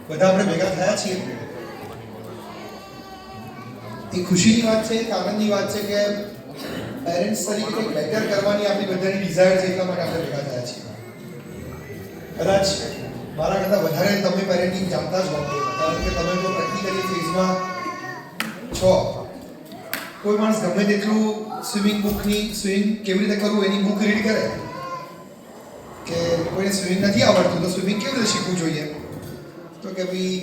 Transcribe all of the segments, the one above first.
બધા આપણે ભેગા થયા છીએ એ ખુશીની વાત છે, એક આનંદની વાત છે કે પેરેન્ટ્સ તરીકે કંઈક બેટર કરવાની આપણી બધાની ડિઝાયર છે, એટલા માટે આપણે ભેગા થયા છીએ. કદાચ મારા કરતાં વધારે તમે પેરેન્ટિંગ જાણતા જ હો, કારણ કે તમે તો પ્રેક્ટિકલી ફેઝમાં છો. કોઈ માણસ ગમે તેટલું સ્વિમિંગ કેવી રીતે કરવું એની બુક રીડ કરે કે કોઈને સ્વિમિંગ નથી આવડતું તો સ્વિમિંગ કેવી રીતે શીખવું જોઈએ, તો કે ભાઈ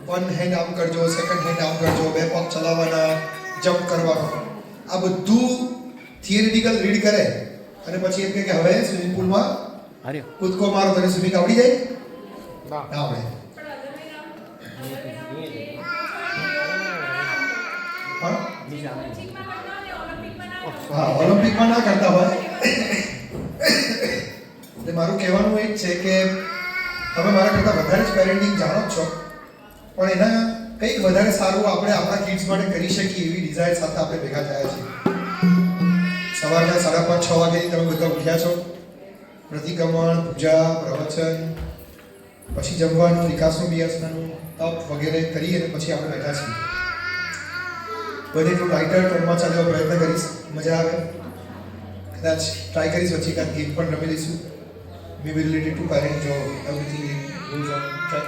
વન હેન્ડ આમ કરજો, સેકન્ડ હેન્ડ આમ કરજો, બે પગ ચલાવવાના, જમ્પ કરવાનો, આ બધું થિયરિટિકલ રીડ કરે અને પછી એમ કે હવે સ્વિમિંગ પુલમાં કૂદકો મારો, તને સ્વિમિંગ આવડી જાય? ના આવડે. હા, ઓલિમ્પિકમાં ના કરતા હોય. એટલે મારું કહેવાનું એ જ છે કે તમે મારા કરતાં વધારે જ પેરેન્ટિંગ જાણો જ છો, પણ એના કંઈક વધારે સારું આપણે આપણા કિડ્સ માટે કરી શકીએ એવી ડિઝાયર સાથે આપણે ભેગા થયા છીએ. સવારના 5:30-6 વાગ્યાથી તમે બધા ઉઠ્યા છો. પ્રતિક્રમણ, પૂજા, પ્રવચન, પછી જમવાનું, વિકાસનું બિયાસનાનું તપ વગેરે કરી અને પછી આપણે બેઠા છીએ. બધે એટલું લાઇટર ટોનમાં ચાલવા પ્રયત્ન કરીશ, મજા આવે. કદાચ ટ્રાય કરીશ વચ્ચે એકાદ ગેમ પણ રમી લઈશું. maybe related to parent job, everything goes on track.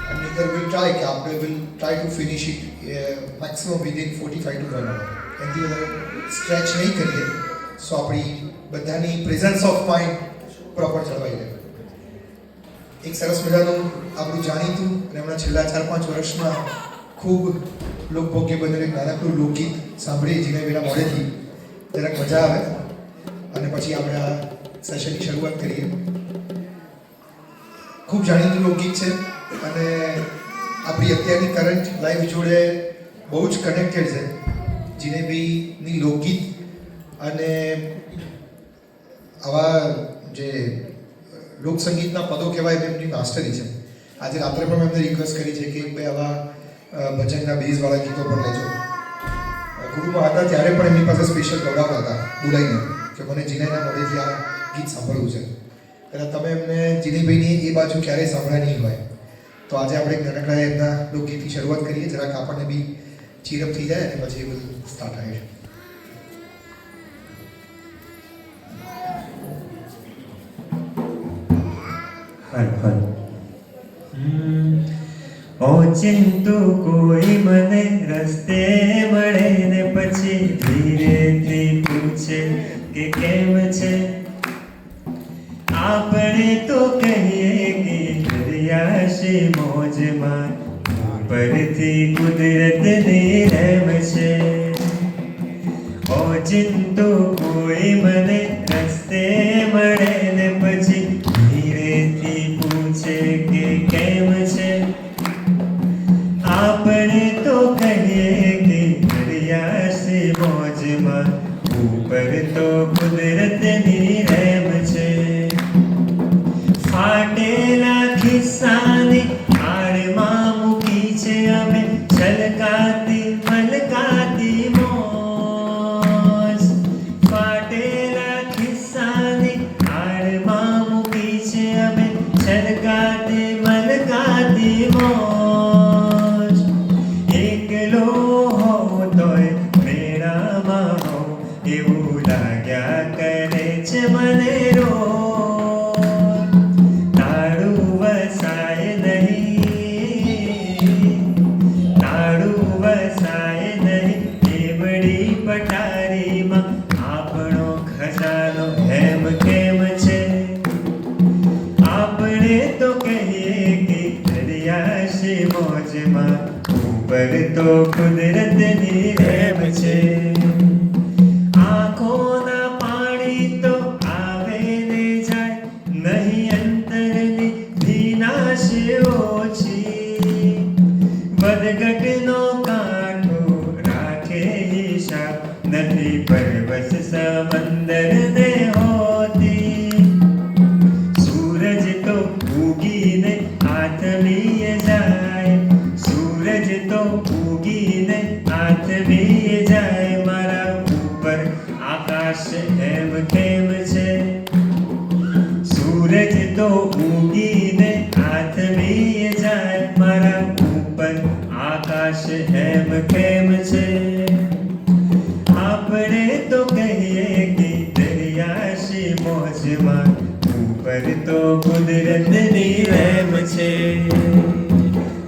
And neither will try કે આપણે will try to finish it maximum within 45 to 1 hour. એનાથી વધારે સ્ટ્રેચ નહીં કરીએ સો આપણી બધાની પ્રેઝન્સ ઓફ માઇન્ડ પ્રોપર જળવાઈ રહે. એક સરસ મજાનું આપણું જાણીતું અને હમણાં છેલ્લા 4-5 વર્ષમાં ખૂબ લોકભોગ્ય બનેલું એક નાનકડું લોકગીત સાંભળીએ જીગાઈબેના મોઢેથી, જરાક મજા આવે અને પછી આપણે આ સેશનની શરૂઆત કરીએ. ખૂબ જાણીતું લોકગીત છે અને આપણી અત્યારની કરંટ લાઈફ જોડે બહુ જ કનેક્ટેડ છે. જીનેબીની લોકગીત અને આવા જે લોકસંગીતના પદો કહેવાય એમની માસ્ટરી છે. આજે રાત્રે પણ મેં એમને રિક્વેસ્ટ કરી છે કે ભાઈ આવા ભજનના બેઝવાળા ગીતો પણ લેજો. ગુરુમાં હતા ત્યારે પણ એમની પાસે સ્પેશિયલ ગવડાવતા હતા બોલાઈને કે મને જીનાઈના મોઢેથી આ ગીત સાંભળવું છે. કદાચ તમે એમને જીનીભાઈની એ બાજુ ક્યારેય સાંભળ્યા નહીં હોય તો આજે આપણે એક નાનકડા એમના લોકગીતથી શરૂઆત કરીએ, જરાક આપણને બી ચીરઅપ થઈ જાય અને પછી એ બધું સ્ટાર્ટ આવે. ઓચિંતું કોઈ મને રસ્તે મળે ને પછી ધીરેથી પૂછે કે કેમ છે. આપણે તો કહીએ કે દરિયાશે મોજમાં, ઉપરથી કુદરતની રહેમ છે. ઓચિંતું કોઈ મને રસ્તે મળે ને પછી ધીરેથી પૂછે કે કેમ છે. આપણે તો કહીએ કે દરિયાશે મોજમાં, ઉપર તો કુદરતની રહેમ છે. ફાટેલા ખિસ્સાની આડમાં મૂકી છે અમે છલકાતી મલકાતી મોજ. ફાટેલા ખિસ્સાની આડમાં મૂકી છે અમે છલકાતી મલકાતી મોજ. એકલો હોવ તોય મેળામાં હોવ એવું લાગ્યા કરે છે મને રોજ. તાળું વસાય નહીં એવડી પટારીમાં, આપણો ખજાનો હેમ કેમ છે. આપણે તો કહીએ કે દરિયાશે મોજમાં, ઉપર તો કુદરતની રહેમ છે. આંખોના પાણી તો આવે ને જાય, નહીં અંતરની ભીનાશ ઓછી. બદગટનો કાંઠો રાખે હિસાબ, નથી પરવશ સમંદરને હોતી. સૂરજ તો ઉગીને આથમીએ જાય, સૂરજ તો ઉગીને આથમીએ જાય. મારા ઉપર આકાશ એમ કેમ છે. સૂરજ તો ઉગીને આથમીએ જાય, એમ કેમ છે? આપણે તો કહીએ કે દરિયાશી મોજમાં, ઉપર તો કુદરતની રહેમ છે.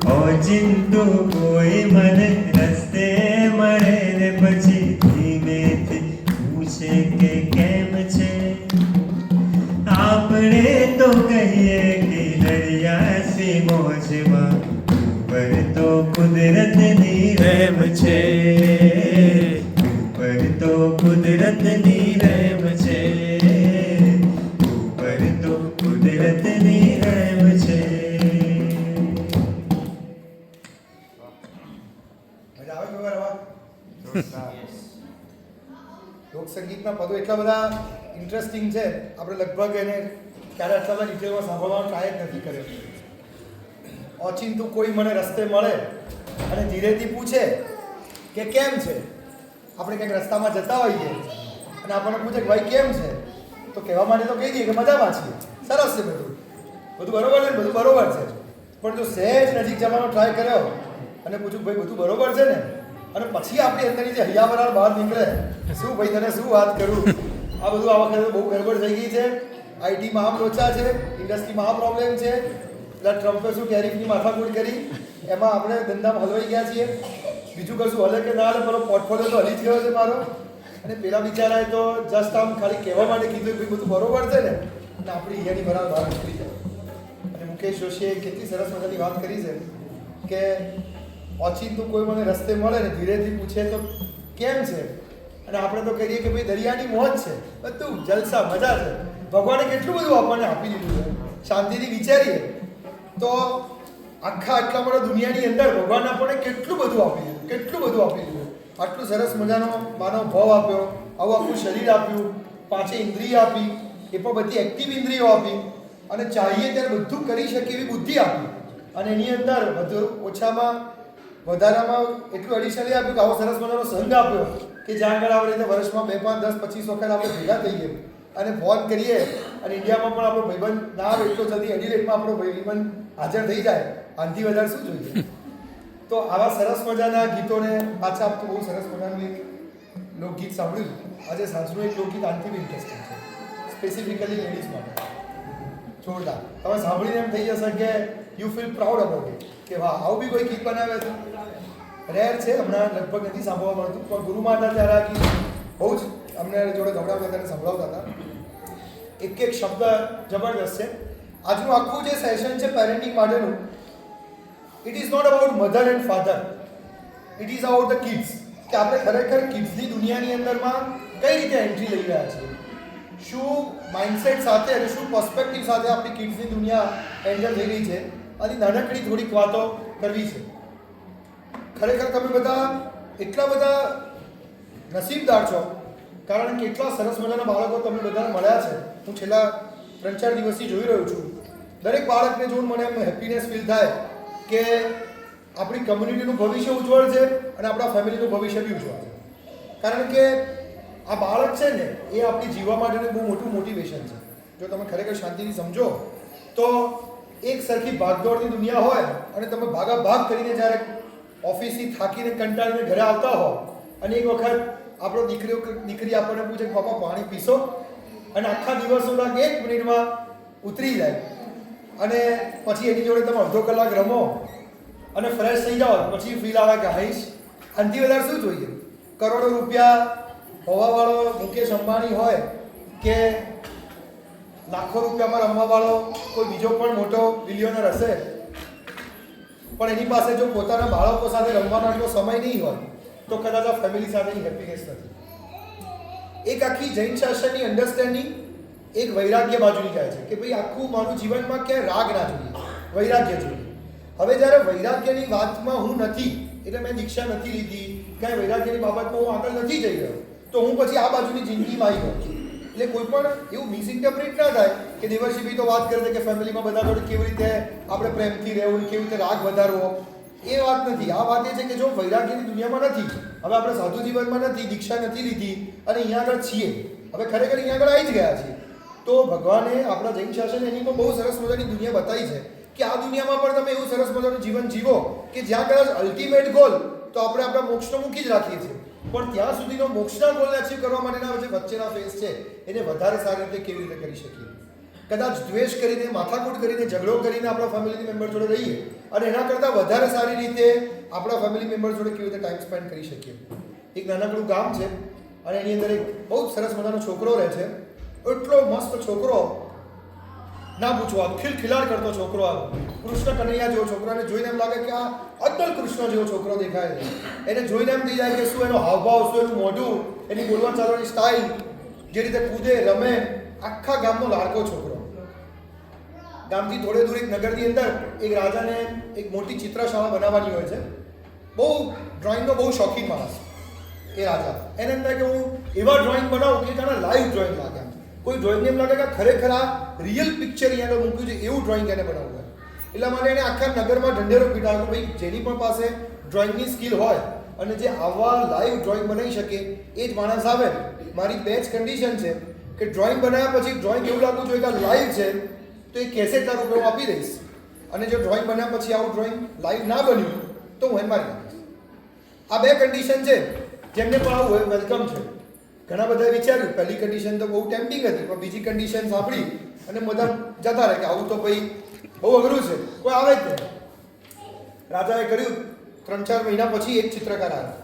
ઓચિંતો કોઈ મને રસ્તે મળે ને પછી ધીમેથી પૂછે કે કેમ છે? આપણે તો કહીએ કે દરિયાશી મોજમાં, ઉપર તો કુદરતની રહેમ છે. ઉપર તો કુદરતની રહેમ છે. ઉપર તો કુદરતની રહેમ છે. મજા આવે કે વગર લોક સંગીતના પદો એટલા બધા ઇન્ટરેસ્ટિંગ છે, આપણે લગભગ એને ક્યારે આટલા બધા ડિટેલમાં સાંભળવાનો ટ્રાય જ નથી કર્યો. ઓચિંતું કોઈ મને રસ્તે મળે અને ધીરેથી પૂછે કે કેમ છે? આપણે કંઈક રસ્તામાં જતા હોઈએ અને આપણને પૂછે કે ભાઈ કેમ છે, તો કહેવા માટે તો કહી દઈએ કે મજામાં છીએ, સરસ છે, બધું બરોબર છે, બધું બરોબર છે. પણ જો સહેજ નજીક જવાનો ટ્રાય કર્યો અને પૂછું ભાઈ બધું બરોબર છે ને, અને પછી આપણી અંદરની જે હૈયાવરાળ બહાર નીકળે, શું ભાઈ તને શું વાત કરું, આ બધું આ વખતે બહુ ગડબડ થઈ ગઈ છે, આઈટીમાં આ લોચા છે, ઇન્ડસ્ટ્રીમાં આ પ્રોબ્લેમ છે, એટલે ટ્રમ્પે શું ટેરિફની માથાકૂટ કરી, એમાં આપણે ધંધામાં હલવાઈ ગયા છીએ, બીજું કશું હલે કે ના હલે, પેલો પોર્ટફોલિયો તો હલી જ ગયો છે મારો. અને પેલા બિચારાએ તો જસ્ટ આમ ખાલી કહેવા માટે કીધું કે બધું બરોબર છે ને, અને આપણી અહીંયાની બરાબર બહાર નીકળી જાય. અને મુકેશ જોશીએ કેટલી સરસ મજાની વાત કરી છે કે ઓચિંતું કોઈ મને રસ્તે મળે ને ધીરેથી પૂછે તો કેમ છે? અને આપણે તો કહીએ કે ભાઈ દરિયાની મોજ છે, બધું જલસા મજા છે. ભગવાને કેટલું બધું આપણને આપી દીધું છે, શાંતિથી વિચારીએ તો આખા આટલા મોટા દુનિયાની અંદર ભગવાન આપણને કેટલું બધું આપી દીધું, કેટલું બધું આપી દીધું. આટલું સરસ મજાનો માનવ ભાવ આપ્યો, આવું આખું શરીર આપ્યું, 5 ઇન્દ્રિય આપી, એ પણ બધી એક્ટિવ ઇન્દ્રિયો આપી, અને ચાહીએ ત્યારે બધું કરી શકે એવી બુદ્ધિ આપી, અને એની અંદર વધુ ઓછામાં વધારામાં એટલું એડિશનલી આપ્યું કે આવો સરસ મજાનો સંઘ આપ્યો કે જ્યાં આગળ આપણે રીતે વર્ષમાં 2, 5, 10, 25 વખત આપણે ભેગા થઈએ અને ફોન કરીએ, અને ઇન્ડિયામાં પણ આપણો ભાઈબંધ ના આવે એટલો જલ્દી એડિલેટમાં આપણો ભાઈબંધ હાજર થઈ જાય, આનાથી વધારે શું જોઈએ? તો આવા સરસ મજાના ગીતોને પાછા આપતું બહુ સરસ મજાનું એક લોકગીત સાંભળ્યું. આજે સાંજનું એક લોકગીત આનાથી બી ઇન્ટરેસ્ટિંગ છે, સ્પેસિફિકલી લેડીઝ માટે. જોરદાર. તમે સાંભળીને એમ થઈ જશે કે you feel proud about it, કે વાહ આવું બી કોઈ ગીત બનાવે છે. રેર છે, હમણાં લગભગ નથી સાંભળવા મળતું, પણ ગુરુમાં હતા ત્યારે આ ગીત બહુ જ અમને જોડે ગવડાવતા હતા અને સંભળાવતા હતા. એક એક શબ્દ જબરદસ્ત છે. આજનું આખું જે સેશન છે પેરેન્ટિંગ માટેનું, it is not about mother and father, it is about the kids. કે આપણે ખરેખર કિડ્સની દુનિયાની અંદરમાં કઈ રીતે એન્ટ્રી લઈ રહ્યા છીએ, શું માઇન્ડસેટ સાથે અને શું પર્સ્પેક્ટિવ સાથે આપણી કિડ્સની દુનિયા એન્ટર થઈ રહી છે, અને નાનકડી થોડીક વાતો કરવી છે. ખરેખર તમે બધા એટલા બધા નસીબદાર છો, કારણ કે એટલા સરસ મજાના બાળકો તમને બધાને મળ્યા છે. હું છેલ્લા 3-4 દિવસથી જોઈ રહ્યો છું. દરેક બાળકને જોઈને મને એમ હેપીનેસ ફીલ થાય કે આપણી કમ્યુનિટીનું ભવિષ્ય ઉજ્જવળ છે અને આપણા ફેમિલીનું ભવિષ્ય બી ઉજ્જવળ છે. કારણ કે આ બાળક છે ને એ આપણી જીવવા માટેનું બહુ મોટું મોટિવેશન છે. જો તમે ખરેખર શાંતિથી સમજો તો એક સરખી ભાગદોડની દુનિયા હોય અને તમે ભાગાભાગ કરીને જ્યારે ઓફિસથી થાકીને કંટાળીને ઘરે આવતા હો, અને એક વખત આપણો દીકરી આપણને પૂછે કે પપ્પા પાણી પીશો, અને આખા દિવસોના 1 મિનિટમાં ઉતરી જાય, અને પછી એની જોડે તમે અડધો કલાક રમો અને ફ્રેશ થઈ જાઓ, પછી ફીલ આવે કે હાઈશ આનાથી વધારે શું જોઈએ? કરોડો રૂપિયા હોવાવાળો મુકેશ અંબાણી હોય કે લાખો રૂપિયામાં રમવાવાળો કોઈ બીજો પણ મોટો બિલિયનર હશે, પણ એની પાસે જો પોતાના બાળકો સાથે રમવાનો એટલો સમય નહીં હોય તો કદાચ આ ફેમિલી સાથેની હેપીનેસ નથી. એક આખી જૈન શાસ્ત્રની અન્ડરસ્ટેન્ડિંગ એક વૈરાગ્ય બાજુની જાય છે કે ભાઈ આખું મારું જીવનમાં ક્યાંય રાગ ના જોઈએ, વૈરાગ્ય જોઈએ. હવે જ્યારે વૈરાગ્યની વાતમાં હું નથી, એટલે મેં દીક્ષા નથી લીધી, કાંઈ વૈરાગ્યની બાબતમાં હું આગળ નથી જઈ રહ્યો, તો હું પછી આ બાજુની જિંદગીમાં આવી ગયો. એટલે કોઈ પણ એવું મિસઇન્ટરપ્રિટ ના થાય કે દેવર્ષિભાઈ તો વાત કરે છે કે ફેમિલીમાં બધા જોડે કેવી રીતે આપણે પ્રેમથી રહેવું, કેવી રીતે રાગ વધારવો, એ વાત નથી. આ વાત એ છે કે જો વૈરાગ્યની દુનિયામાં નથી, હવે આપણે સાધુ જીવનમાં નથી, દીક્ષા નથી લીધી અને અહીંયા આગળ છીએ, હવે ખરેખર અહીંયા આગળ આવી જ ગયા છીએ, તો ભગવાને આપણા જૈન શાસન એની પણ બહુ સરસ મજાની દુનિયા બતાવી છે કે આ દુનિયામાં પણ તમે એવું સરસ મજાનું જીવન જીવો કે જ્યાં કદાચ અલ્ટિમેટ ગોલ તો આપણે આપણા મોક્ષનો મૂકી જ રાખીએ છીએ, પણ ત્યાં સુધીનો મોક્ષના ગોલને અચીવ કરવા માટેના જે વચ્ચેના ફેઝ છે એને વધારે સારી રીતે કેવી રીતે કરી શકીએ. કદાચ દ્વેષ કરીને, માથાકૂટ કરીને, ઝઘડો કરીને આપણા ફેમિલી મેમ્બર જોડે રહીએ અને એના કરતાં વધારે સારી રીતે આપણા ફેમિલી મેમ્બર જોડે કેવી રીતે ટાઈમ સ્પેન્ડ કરી શકીએ. એક નાનકડું ગામ છે અને એની અંદર એક બહુ જ સરસ મજાનો છોકરો રહે છે. એટલો મસ્ત છોકરો, ના પૂછો, આ ખિલખિલાટ કરતો છોકરો, આ કૃષ્ણ કનૈયા જેવો છોકરાને જોઈને એમ લાગે કે આ અદ્ભુત કૃષ્ણ જેવો છોકરો દેખાય છે. એને જોઈને એમ થઈ જાય કે શું એનો હાવભાવ, શું એનું મોઢું, એની બોલવા ચાલવાની સ્ટાઇલ, જે રીતે કૂદે રમે, આખા ગામનો લાડકો છોકરો. ગામથી થોડે દૂર એક નગરની અંદર એક રાજાને એક મોટી ચિત્રશાળા બનાવવાની હોય છે. બહુ ડ્રોઈંગનો બહુ શોખીન માણસ એ રાજા. એને એમ થાય કે હું એવા ડ્રોઈંગ બનાવું કે જાણે લાઈવ ડ્રોઈંગ લાગે. કોઈ ડ્રોઈંગને એમ લાગે કે ખરેખર આ રિયલ પિક્ચર અહીંયા આગળ મૂક્યું છે એવું ડ્રોઈંગ એને બનાવવું હોય. એટલા માટે એને આખા નગરમાં ઢંઢેરો પીટાવ્યો કે ભાઈ જેની પણ પાસે ડ્રોઈંગની સ્કિલ હોય અને જે આવા લાઈવ ડ્રોઈંગ બનાવી શકે એ જ માણસ આવે. મારી બે જ કન્ડિશન છે કે ડ્રોઈંગ બનાવ્યા પછી ડ્રોઈંગ એવું લાગવું જોઈએ કે આ લાઈવ છે તો એ કહેશે એટલા રૂપિયા હું આપી દઈશ, અને જો ડ્રોઈંગ બન્યા પછી આવું ડ્રોઈંગ લાઈવ ના બન્યું તો હું એને મારી નાખીશ. આ બે કન્ડિશન છે. જેમને પણ આવું હોય વેલકમ છે. ઘણા બધાએ વિચાર્યું પહેલી કન્ડિશન તો બહુ ટેમ્પટિંગ હતી, પણ બીજી કન્ડિશન સાંભળી અને બધા જતા રહે કે આવું તો ભાઈ બહુ અઘરું છે, કોઈ આવે જ નહીં. રાજાએ કર્યું. 3-4 મહિના પછી એક ચિત્રકાર આવ્યો,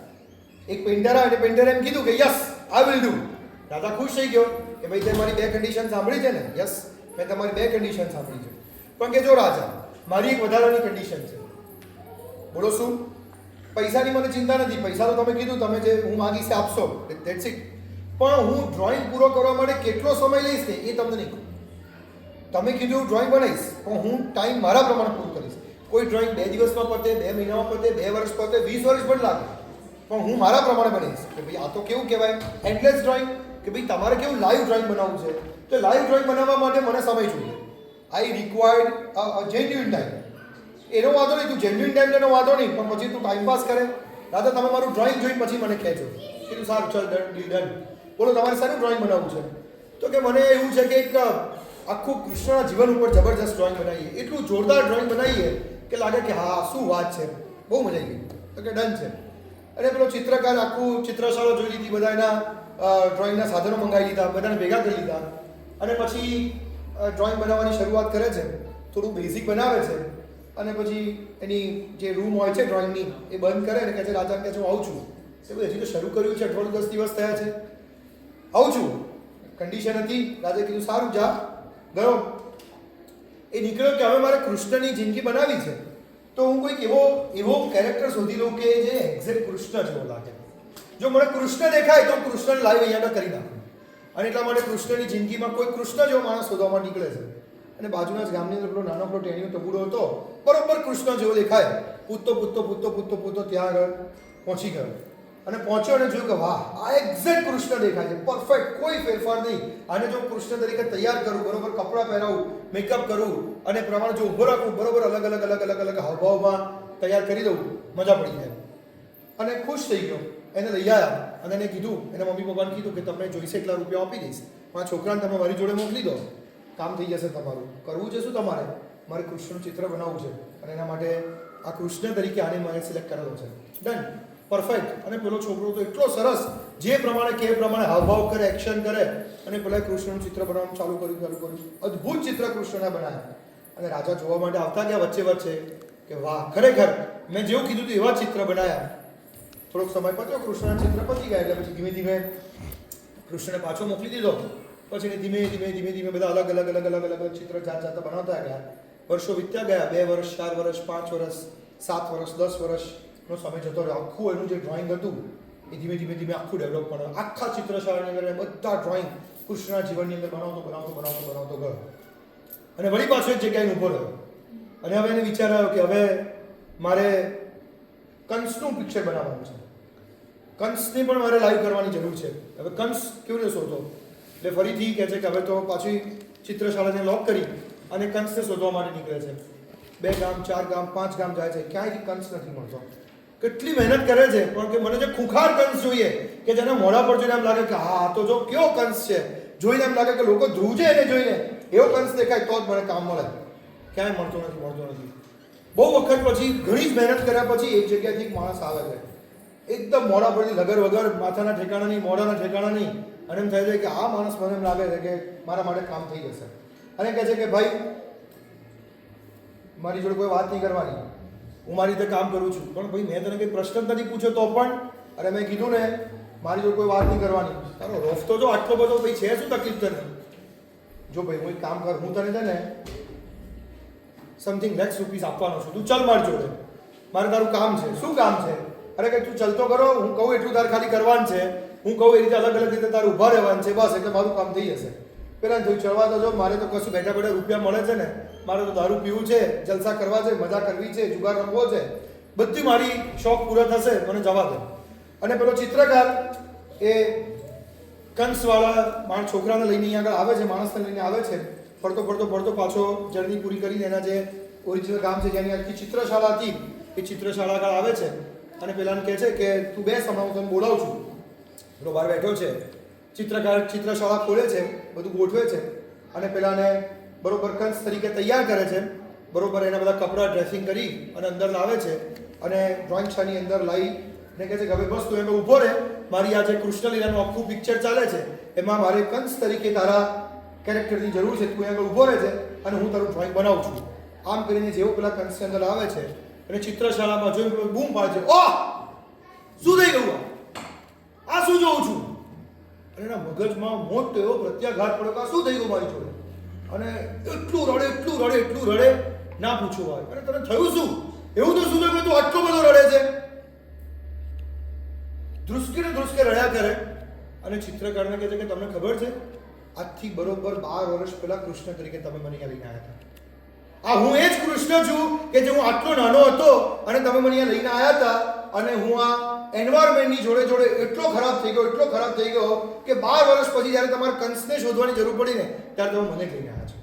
એક પેઇન્ટર આવ્યો. પેઇન્ટરે એમ કીધું કે યસ આઈ વિલ ડુ. રાજા ખુશ થઈ ગયો કે ભાઈ તે મારી બે કન્ડિશન સાંભળી છે ને. યસ, મેં તમારી બે કન્ડિશન સાંભળી છે, પણ કે જો રાજા, મારી એક વધારાની કન્ડિશન છે. બોલો શું? પૈસાની મને ચિંતા નથી, પૈસા તો તમે કીધું તમે જે હું માંગીશ એ આપશો, ધેટ્સ ઇટ. પણ હું ડ્રોઈંગ પૂરો કરવા માટે કેટલો સમય લઈશ ને એ તમને નહીં કહું. તમે કીધું ડ્રોઈંગ બનાવીશ, પણ હું ટાઈમ મારા પ્રમાણે પૂરું કરીશ. કોઈ ડ્રોઈંગ 2 દિવસમાં પતે, 2 મહિનામાં પતે, 2 વર્ષ પતે, 20 વર્ષ પણ લાગે, પણ હું મારા પ્રમાણે બનાવીશ. કે ભાઈ આ તો કેવું કહેવાય, એન્ડલેસ ડ્રોઈંગ. કે ભાઈ તમારે કેવું લાઈવ ડ્રોઈંગ બનાવવું છે, તો લાઈવ ડ્રોઈંગ બનાવવા માટે મને સમય જોઈએ. આઈ રિક્વાયર્ડ અ જેન્યુઇન ટાઈમ. એનો વાંધો નહીં, તું જેન્યુઇન ટાઈમ તેનો વાંધો નહીં, પણ પછી તું ટાઈમ પાસ કરે. દાદા તમે મારું ડ્રોઈંગ જોઈ પછી મને કહેજો. કીધું સારું, ચાલ ડન. બોલો તમારે સારું ડ્રોઈંગ બનાવવું છે? તો કે મને એવું છે કે એક આખું કૃષ્ણના જીવન ઉપર જબરજસ્ત ડ્રોઈંગ બનાવીએ, એટલું જોરદાર ડ્રોઈંગ બનાવીએ કે લાગે કે હા શું વાત છે, બહુ મજા આવી ગઈ. તો કે ડન છે. અને પેલો ચિત્રકાર આખું ચિત્રશાળા જોઈ લીધી, બધા એના ડ્રોઈંગના સાધનો મંગાવી લીધા, બધાને ભેગા કરી લીધા, અને પછી ડ્રોઈંગ બનાવવાની શરૂઆત કરે છે. થોડું બેઝિક બનાવે છે, અને પછી એની જે રૂમ હોય છે ડ્રોઈંગની એ બંધ કરે અને કહે છે રાજા કે હું આવું છું. એ હજી તો શરૂ કર્યું છે, 10 દિવસ થયા છે, આવું છું. કન્ડિશન હતી. રાજાએ કીધું સારું જા. ગયો. એ નીકળ્યો કે હવે મારે કૃષ્ણની જિંદગી બનાવી છે, તો હું કોઈક એવો કેરેક્ટર શોધી લઉં કે જે એક્ઝેક્ટ કૃષ્ણ જેવો લાગે. જો મને કૃષ્ણ દેખાય તો કૃષ્ણ લાઈવ અહીંયા કરી નાખું. અને એટલા માટે કૃષ્ણની જિંદગીમાં કોઈ કૃષ્ણ જેવો માણસ શોધવામાં નીકળે છે. અને બાજુના જ ગામની અંદર પેલો નાનકડો ટેણીયો ટબુડો હતો, બરોબર કૃષ્ણ જેવો દેખાય. પૂછતો ત્યાં આગળ પહોંચી ગયો. અને પહોંચ્યો અને જોયું કે વાહ, આ એક્ઝેક્ટ કૃષ્ણ દેખાય છે, પરફેક્ટ, કોઈ ફેરફાર નહીં. આને જો કૃષ્ણ તરીકે તૈયાર કરું, બરોબર કપડાં પહેરાવું, મેકઅપ કરું અને પ્રમાણે જો ઊભો રાખું, બરોબર અલગ અલગ હાવભાવમાં તૈયાર કરી દઉં, મજા પડી જાય. અને ખુશ થઈ ગયો. એને લઈ આવ્યા અને એને કીધું, એના મમ્મી પપ્પાને કીધું કે તમને જોઈશે એટલા રૂપિયા આપી દઈશ, પણ આ છોકરાને તમે મારી જોડે મોકલી દો, કામ થઈ જશે તમારું. કરવું છે શું તમારે? મારે કૃષ્ણનું ચિત્ર બનાવવું છે અને એના માટે આ કૃષ્ણ તરીકે આને મારે સિલેક્ટ કરેલો છે. Done, perfect. અને પેલો છોકરો તો એટલો સરસ, જે પ્રમાણે કે એ પ્રમાણે હાવભાવ કરે, એક્શન કરે, અને પેલા કૃષ્ણનું ચિત્ર બનાવવાનું ચાલુ કર્યું. અદ્ભુત ચિત્ર કૃષ્ણના બનાવ્યા. અને રાજા જોવા માટે આવતા ગયા વચ્ચે કે વાહ, ખરેખર મેં જેવું કીધું હતું એવા ચિત્ર બનાવ્યા. થોડોક સમય પત્યો, કૃષ્ણના ચિત્ર પતી ગયા એટલે પછી ધીમે ધીમે કૃષ્ણને પાછો મોકલી દીધો. પછી ધીમે ધીમે બધા અલગ અલગ ચિત્ર જાત બનાવતા ગયા. વર્ષો વીત્યા ગયા. 2 વર્ષ, 4 વર્ષ, 5 વર્ષ, 7 વર્ષ, 10 વર્ષનો સમય જતો રહ્યો. આખું એનું જે ડ્રોઈંગ હતું એ ધીમે ધીમે આખું ડેવલપ પણ આખા ચિત્રશાળાની અંદર બધા ડ્રોઈંગ કૃષ્ણના જીવનની અંદર બનાવતો ગયો. અને વળી પાછો એક જગ્યાએ ઊભો રહ્યો. અને હવે એને વિચાર આવ્યો કે હવે મારે કંસનું પિક્ચર બનાવવાનું છે. કંસની પણ મારે લાઈવ કરવાની જરૂર છે. હવે કંસ કેવી રીતે શોધો? એટલે ફરીથી કહે છે કે હવે તો પાછી ચિત્રશાળાને લોક કરી અને કંસને શોધવા માટે નીકળે છે. 2 ગામ, 4 ગામ, 5 ગામ જાય છે, ક્યાંય કંસ નથી મળતો. કેટલી મહેનત કરે છે, પણ કે મને જે ખૂંખાર કંસ જોઈએ, કે જેના મોઢા પર જોઈને એમ લાગે કે હા તો જો કેવો કંસ છે, જોઈને એમ લાગે કે લોકો ધ્રુજે એને જોઈને, એવો કંસ દેખાય તો જ મને કામ મળે. ક્યાંય મળતો નથી. બહુ વખત પછી ઘણી જ મહેનત કર્યા પછી એક જગ્યાથી એક માણસ આવે છે એકદમ મોડા પરથી લગર વગર, માથાના ઠેકાણા નહીં, મોઢાના ઠેકાણા નહીં, અને એમ થાય છે કે આ માણસ મને એમ લાગે છે કે મારા માટે કામ થઈ જશે, અને કહે છે કે ભાઈ મારી જોડે કોઈ વાત નહીં કરવાની, હું મારી રીતે કામ કરું છું. પણ ભાઈ મેં તને કંઈ પ્રશ્ન જ નથી પૂછ્યો તો પણ, અરે મેં કીધું ને મારી જોડે કોઈ વાત નહીં કરવાની. તારો રોફ તો જો આટલો બધો, ભાઈ છે શું તકલીફ તને? જો ભાઈ હું એક કામ કર, હું તને છે ને સમથિંગ લેક્સ રૂપીસ આપવાનો છું, તું ચાલ મારી જોડે, મારે તારું કામ છે. શું કામ છે? અરે કે તું ચલતો કરો, હું કહું એટલું તારે ખાલી કરવાનું છે, હું કહું એ રીતે અલગ અલગ રીતે તારે ઊભા રહેવાનું છે, બસ એટલે મારું કામ થઈ જશે. પેલા થયું ચડવા તો જો, મારે તો કશું બેઠા બેઠા રૂપિયા મળે છે ને, મારે તો દારૂ પીવું છે, જલસા કરવા છે, મજા કરવી છે, જુગાર રમવો છે, બધી મારી શોખ પૂરા થશે, મને જવા દે. અને પેલો ચિત્રકાર એ કંસવાળા છોકરાને લઈને અહીંયા આગળ આવે છે, માણસને લઈને આવે છે, ફરતો પાછો જર્ની પૂરી કરીને એના જે ઓરિજિનલ ગામ છે જેની આખી ચિત્રશાળા હતી એ ચિત્રશાળા આગળ આવે છે અને પેલાને કહે છે કે તું બેસ, હમણાં હું તને બોલાવું છું. પેલો બહાર બેઠો છે, ચિત્રકાર ચિત્રશાળા ખોલે છે, બધું ગોઠવે છે અને પેલાને બરોબર કંસ તરીકે તૈયાર કરે છે, બરોબર એના બધા કપડાં ડ્રેસિંગ કરી અને અંદર લાવે છે અને ડ્રોઈંગ શાની અંદર લાવીને કહે છે કે હવે બસ તું એમ ઊભો રહે, મારી આ જે કૃષ્ણલીલાનું આખું પિક્ચર ચાલે છે એમાં મારે કંસ તરીકે તારા કેરેક્ટરની જરૂર છે, તું આગળ ઊભો રહે છે અને હું તારું ડ્રોઈંગ બનાવું છું. આમ કરીને જેવો પેલા કંસની અંદર આવે છે અને ચિત્રશાળામાં જોઈને બૂમ પાડે છે, ઓહ શું થઈ ગયું, આ શું જોઉં છું? અને એના મગજમાં મોટો એવો પ્રત્યાઘાત પડ્યો કે આ શું થઈ ગયું મારી જોડે, અને એટલું રડે ના પૂછો ભાઈ. અને તને થયું શું? એવું તો શું થયું કે તું આટલો બધો રડે છે? ધ્રુસકે રડ્યા કરે અને ચિત્રકારને કહે છે કે તમને ખબર છે આજથી બરોબર 12 વર્ષ પહેલા કૃષ્ણ તરીકે તમે મને અહીંયા લઈને આવ્યા હતા. આ હું એ જ કૃષ્ણ છું કે જે હું આટલો નાનો હતો અને તમે મને અહીંયા લઈને આવ્યા હતા અને હું આ એન્વાયરમેન્ટની જોડે એટલો ખરાબ થઈ ગયો કે 12 વર્ષ પછી જ્યારે તમારે કંસને શોધવાની જરૂર પડી ને ત્યારે તમે મને લઈને આવ્યા છો.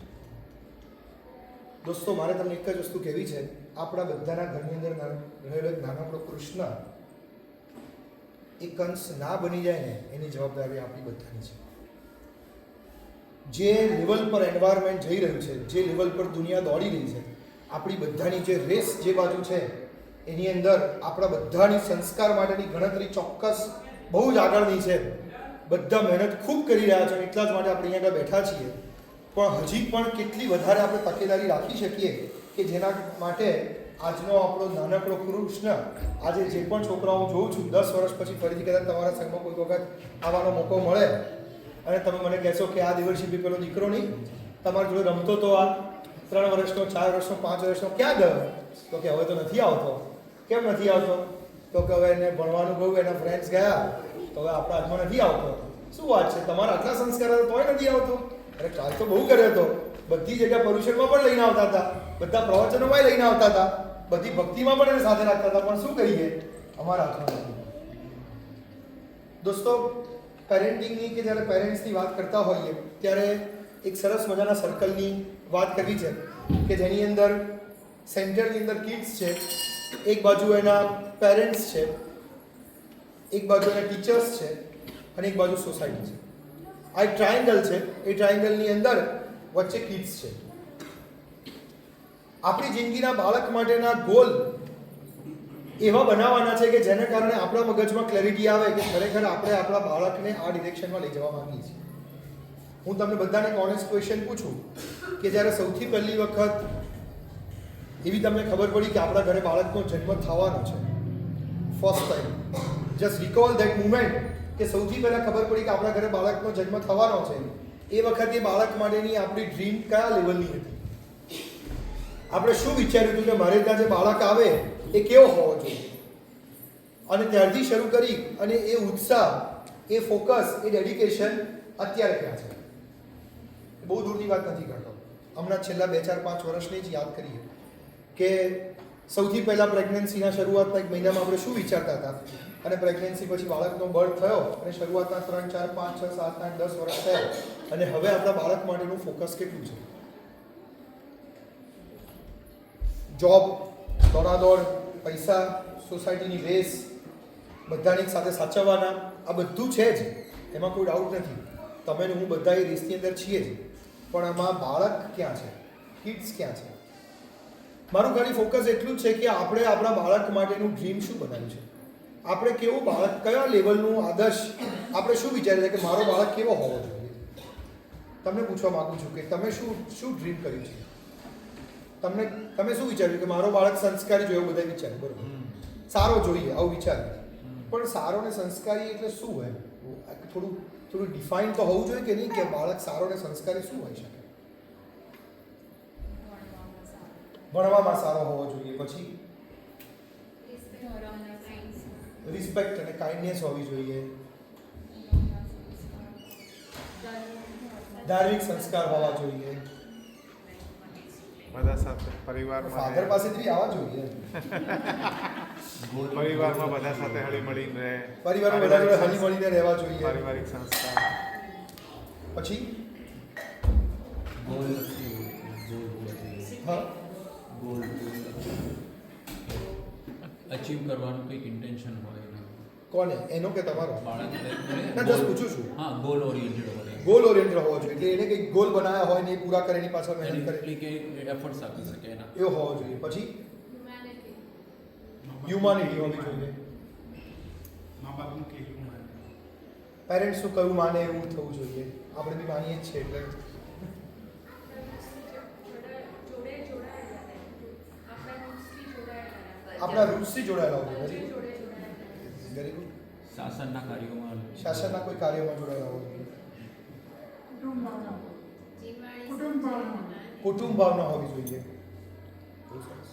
દોસ્તો મારે તમને એક જ વસ્તુ કહેવી છે, આપણા બધાના ઘરની અંદર રહેલો એક નાનકડો કૃષ્ણ એ કંસ ના બની જાય ને એની જવાબદારી આપણી બધાની છે. જે લેવલ પર એન્વાયરમેન્ટ જઈ રહ્યું છે, જે લેવલ પર દુનિયા દોડી રહી છે, આપણી બધાની જે રેસ જે બાજુ છે એની અંદર આપણા બધાની સંસ્કાર માટેની ગણતરી ચોક્કસ બહુ જ આગળની છે. બધા મહેનત ખૂબ કરી રહ્યા છે, એટલા જ માટે આપણે અહીંયા આગળ બેઠા છીએ. પણ હજી પણ કેટલી વધારે આપણે તકેદારી રાખી શકીએ કે જેના માટે આજનો આપણો નાનકડો કૃષ્ણ, આજે જે પણ છોકરાઓ જોઉં છું 10 વર્ષ પછી ફરીથી કદાચ તમારા સંગમાં કોઈ વખત આવવાનો મોકો મળે અને તમે મને કહેશો કે આ દેવર્ષિ પેલો દીકરો નહીં તમારી જોડે રમતો તો આ 3 વર્ષનો, 4 વર્ષનો, 5 વર્ષનો ક્યાં ગયો? તો કે હવે તો નથી આવતો. કેમ નથી આવતો? તો કે હવે એને ભણવાનું ગયું, એના ફ્રેન્ડ્સ ગયા, તો હવે આપણા હાથમાં નથી આવતો. શું વાત છે, તમારા આટલા સંસ્કાર હતા તોય નથી આવતો? અરે કાલ તો બહુ કર્યો હતો, બધી જગ્યા પર્યુષણમાં પણ લઈને આવતા હતા, બધા પ્રવચનોમાં લઈને આવતા હતા, બધી ભક્તિમાં પણ એને સાથે રાખતા હતા, પણ શું કરીએ, અમારા હાથમાં નથી. દોસ્તો પેરેન્ટિંગની કે જ્યારે પેરેન્ટ્સની વાત કરતા હોઈએ ત્યારે એક સરસ મજાના સર્કલની વાત કરવી છે કે જેની અંદર સેન્ટરની અંદર કિડ્સ છે, એક બાજુ એના પેરેન્ટ્સ છે, એક બાજુ એના ટીચર્સ છે અને એક બાજુ સોસાયટી છે. આ એક ટ્રાયેંગલ છે, એ ટ્રાયેંગલની અંદર વચ્ચે કિડ્સ છે. આપણી જિંદગીના બાળક માટેના ગોલ એવા બનાવવાના છે કે જેને કારણે આપણા મગજમાં ક્લેરિટી આવે કે ખરેખર આપણે આપણા બાળકને આ ડિરેક્શનમાં લઈ જવા માંગીએ છીએ. હું તમને બધાને એક ઓનેસ્ટ ક્વેશ્ચન પૂછું કે જ્યારે સૌથી પહેલી વખત એવી તમને ખબર પડી કે આપણા ઘરે બાળકનો જન્મ થવાનો છે, first time, just recall that moment, કે સૌથી પહેલાં ખબર પડી કે આપણા ઘરે બાળકનો જન્મ થવાનો છે, એ વખતે બાળક માટેની આપણી ડ્રીમ કયા લેવલની હતી? આપણે શું વિચાર્યું હતું કે મારે ત્યાં જે બાળક આવે એ કેવો હોવો જોઈએ? અને ત્યારથી શરૂ કરી અને એ ઉત્સાહ, એ ફોકસ, એ ડેડિકેશન અત્યારે ક્યાં છે? બહુ દૂરની વાત નથી કરતો, હમણાં છેલ્લા 2, 4, 5 વર્ષની જ યાદ કરીએ કે સૌથી પહેલાં પ્રેગ્નન્સીના શરૂઆતના 1 મહિનામાં આપણે શું વિચારતા હતા અને પ્રેગ્નન્સી પછી બાળકનો બર્થ થયો અને શરૂઆતના 3, 4, 5, 6, 7, 8, 10 વર્ષ થયા અને હવે આપણા બાળક માટેનું ફોકસ કેટલું છે? જોબ, દોડાદોડ, પૈસા, સોસાયટીની રેસ, બધાની સાથે સાચવવાના, આ બધું છે જ, એમાં કોઈ ડાઉટ નથી. તમે ને હું બધા એ રેસની અંદર છીએ જ, પણ આમાં બાળક ક્યાં છે? કિડ્સ ક્યાં છે? મારું ખાલી ફોકસ એટલું જ છે કે આપણે આપણા બાળક માટેનું ડ્રીમ શું બનાવ્યું છે? આપણે કેવું બાળક, કયા લેવલનું આદર્શ, આપણે શું વિચારીએ છીએ કે મારો બાળક કેવો હોવો જોઈએ? તમને પૂછવા માંગુ છું કે તમે શું ડ્રીમ કર્યું છે? તમે શું વિચાર્યું કે મારો બાળક સંસ્કારી જોઈએ? એવું બધા વિચારે, બરોબર, સારો જોઈએ આવું વિચારે. પણ સારો ને સંસ્કારી એટલે શું હોય? થોડું ડિફાઇન તો હોવું જોઈએ કે નહીં, કે બાળક સારો ને સંસ્કારી શું હોઈ શકે? ભણવામાં સારો હોવો જોઈએ, પછી રિસ્પેક્ટ અને કાઇન્ડનેસ હોવી જોઈએ, ધાર્મિક સંસ્કાર હોવા જોઈએ, બધા સાથે પરિવારમાં ફાધર પાસેથી આવવા જોઈએ, પરિવારમાં બધા સાથે હળીમળીને રહે, પરિવારમાં બધા જોડે હળી મળીને રહેવા જોઈએ, પારિવારિક સંસ્કાર, પછી ગોલ હા અચીવ કરવાનું કંઈક ઇન્ટેન્શન હોય એના. કોને, એનો કે તમારો? બાળક ના, just પૂછું છું. હા, ગોલ ઓરિએન્ટેડ હોય. ગોલ ઓરિએન્ટેડ હોવો જોઈએ, એટલે એને કંઈક ગોલ બનાવ્યા હોય ને એ પૂરા કરે એની પાછળ મહેનત કરે, એટલી કે એફર્ટ્સ આપી શકે એના. એવો હોવો જોઈએ. પછી હ્યુમાનિટી હોવી જોઈએ, પેરેન્ટ્સનું કયું માને એવું થવું જોઈએ. આપણે બી માનીએ જ છીએ, એટલે આપણા રૂટ્સથી જોડાયેલા હોવું જોઈએ. Very good. શાસનના કાર્યોમાં શાસનના કોઈ કાર્યમાં જોડાયેલા હોવું જોઈએ. કુટુંબ ભાવના હોવી જોઈએ. બહુ સરસ.